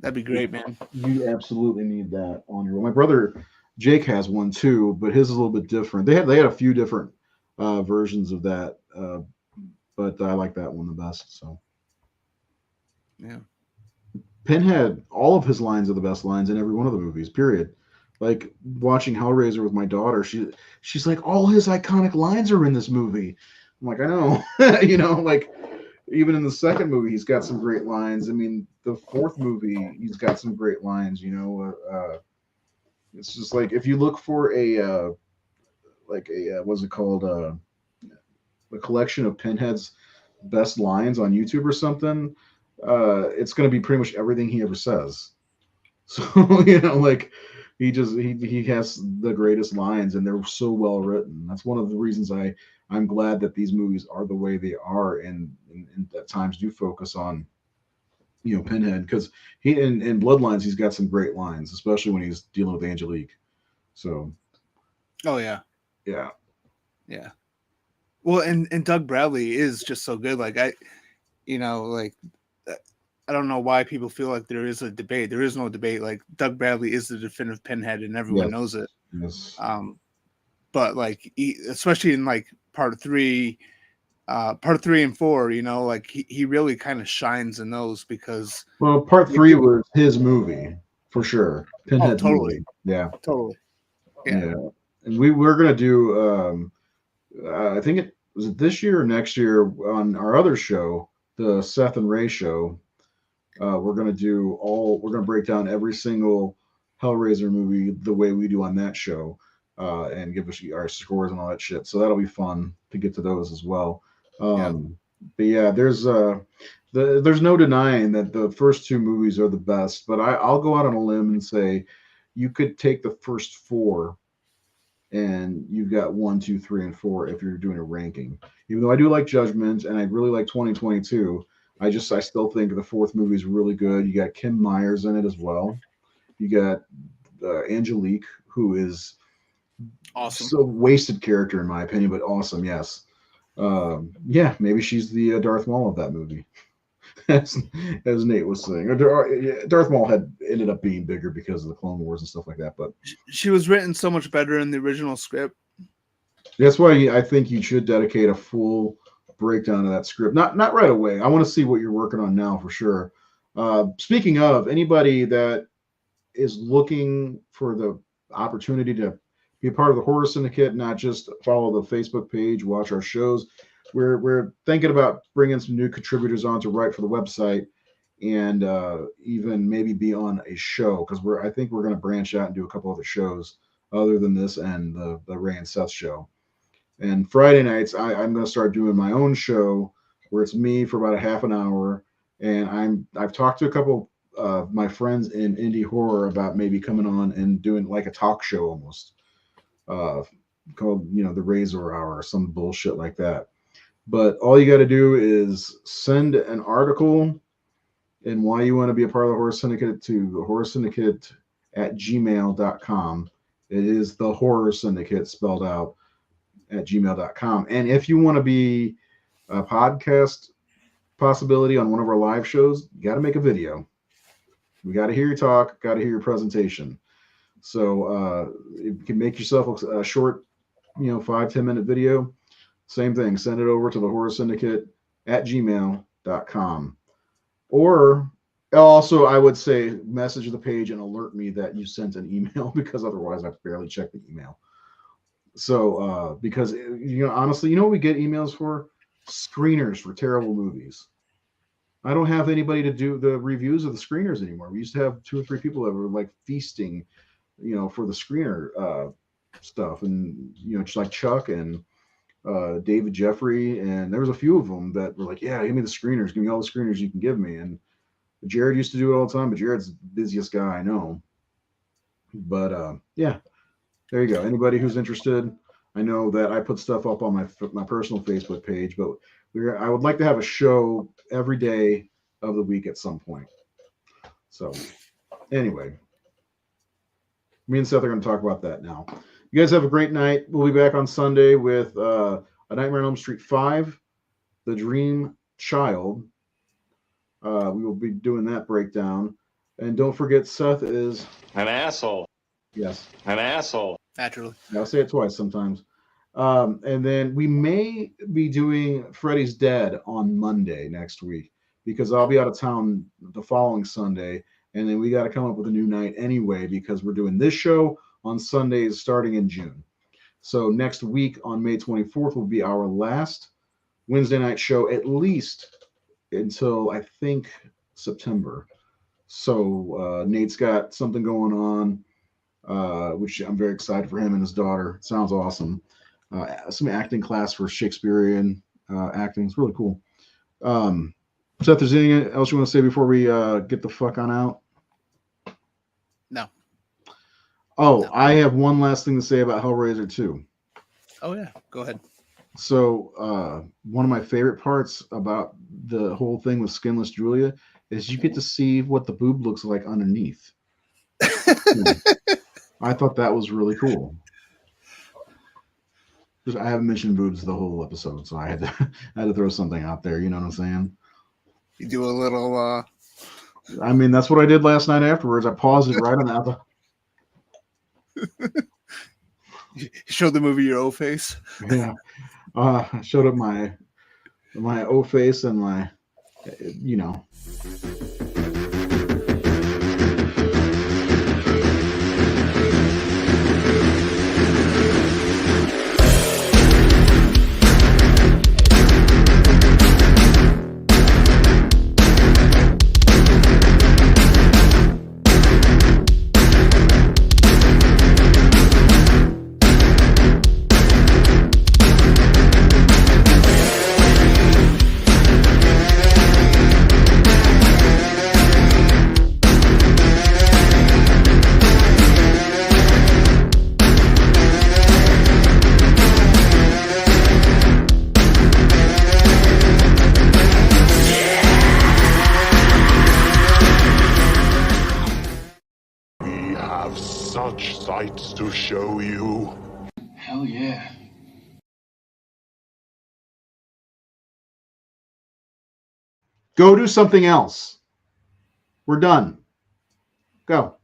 That'd be great, man. You absolutely need that on your. My brother Jake has one too, but his is a little bit different. They had a few different versions of that, but I like that one the best. So, yeah, Pinhead, all of his lines are the best lines in every one of the movies. Period. Like watching Hellraiser with my daughter, she's like, all his iconic lines are in this movie. I'm like, I know, like even in the second movie, he's got some great lines. I mean, the fourth movie, he's got some great lines. It's just like if you look for a what's it called, a collection of Pinhead's best lines on YouTube or something, it's going to be pretty much everything he ever says. So like he has the greatest lines, and they're so well written. That's one of the reasons I'm glad that these movies are the way they are, and at times do focus on Pinhead, because he in Bloodlines he's got some great lines, especially when he's dealing with Angelique. So, oh yeah. Well, and Doug Bradley is just so good. Like I don't know why people feel like there is a debate. There is no debate. Like Doug Bradley is the definitive Pinhead, and everyone knows it. Yes. But like, especially in like part 3 and 4, like he really kind of shines in those, because part 3 was his movie for sure. Pinhead's totally. movie. Yeah. Totally. Yeah. And we're gonna do. I think it was this year or next year on our other show, the Seth and Ray show. We're gonna break down every single Hellraiser movie the way we do on that show, and give us our scores and all that shit. So that'll be fun to get to those as well. But yeah, there's no denying that the first 2 movies are the best. But I'll go out on a limb and say you could take the first 4, and you've got 1, 2, 3, and 4 if you're doing a ranking. Even though I do like Judgment and I really like 2022, I still think the 4th movie is really good. You got Kim Myers in it as well. You got Angelique, who is awesome. So wasted character in my opinion, but awesome. Yes. Maybe she's the Darth Maul of that movie, as Nate was saying. Darth Maul had ended up being bigger because of the Clone Wars and stuff like that, but she was written so much better in the original script. That's why I think you should dedicate a full breakdown of that script. Not right away. I want to see what you're working on now for sure. Speaking of, anybody that is looking for the opportunity to be a part of the Horror Syndicate, not just follow the Facebook page, watch our shows. We're thinking about bringing some new contributors on to write for the website, and even maybe be on a show, because I think we're going to branch out and do a couple other shows other than this and the Ray and Seth show. And Friday nights, I'm going to start doing my own show where it's me for about a half an hour, and I've talked to a couple of my friends in indie horror about maybe coming on and doing like a talk show almost, called the Rayzor Hour or some bullshit like that. But all you got to do is send an article and why you want to be a part of the Horror Syndicate to the Horror Syndicate at gmail.com. It is the Horror Syndicate spelled out at gmail.com. And if you want to be a podcast possibility on one of our live shows, you got to make a video. We got to hear your talk, got to hear your presentation. So you can make yourself a short, 5-10 minute video. Same thing. Send it over to the Horror Syndicate at gmail.com. Or also, I would say message the page and alert me that you sent an email, because otherwise I barely check the email. So, because, honestly, what we get emails for? Screeners for terrible movies. I don't have anybody to do the reviews of the screeners anymore. We used to have 2 or 3 people that were like feasting, for the screener stuff. And, just like Chuck and David Jeffrey. And there was a few of them that were like, yeah, give me the screeners. Give me all the screeners you can give me. And Jared used to do it all the time, but Jared's the busiest guy I know. But, yeah. There you go. Anybody who's interested, I know that I put stuff up on my personal Facebook page, but I would like to have a show every day of the week at some point. So anyway, me and Seth are going to talk about that now. You guys have a great night. We'll be back on Sunday with A Nightmare on Elm Street 5, The Dream Child. We will be doing that breakdown. And don't forget, Seth is an asshole. Yes. An asshole. Naturally. I'll say it twice sometimes. And then we may be doing Freddy's Dead on Monday next week, because I'll be out of town the following Sunday. And then we got to come up with a new night anyway, because we're doing this show on Sundays starting in June. So next week on May 24th will be our last Wednesday night show at least until I think September. So Nate's got something going on, which I'm very excited for him and his daughter. It sounds awesome. Some acting class for Shakespearean acting. It's really cool. Seth, there's anything else you want to say before we get the fuck on out? No. Oh, No. I have one last thing to say about Hellraiser 2. Oh, yeah. Go ahead. So one of my favorite parts about the whole thing with Skinless Julia is you get to see what the boob looks like underneath. I thought that was really cool. I haven't mentioned boobs the whole episode, so I had to throw something out there. You know what I'm saying? You do a little. I mean, that's what I did last night afterwards. I paused it right on that. You showed the movie your O face. Yeah, I showed up my O face and my, you know. Such sights to show you. Hell yeah. Go do something else. We're done. Go.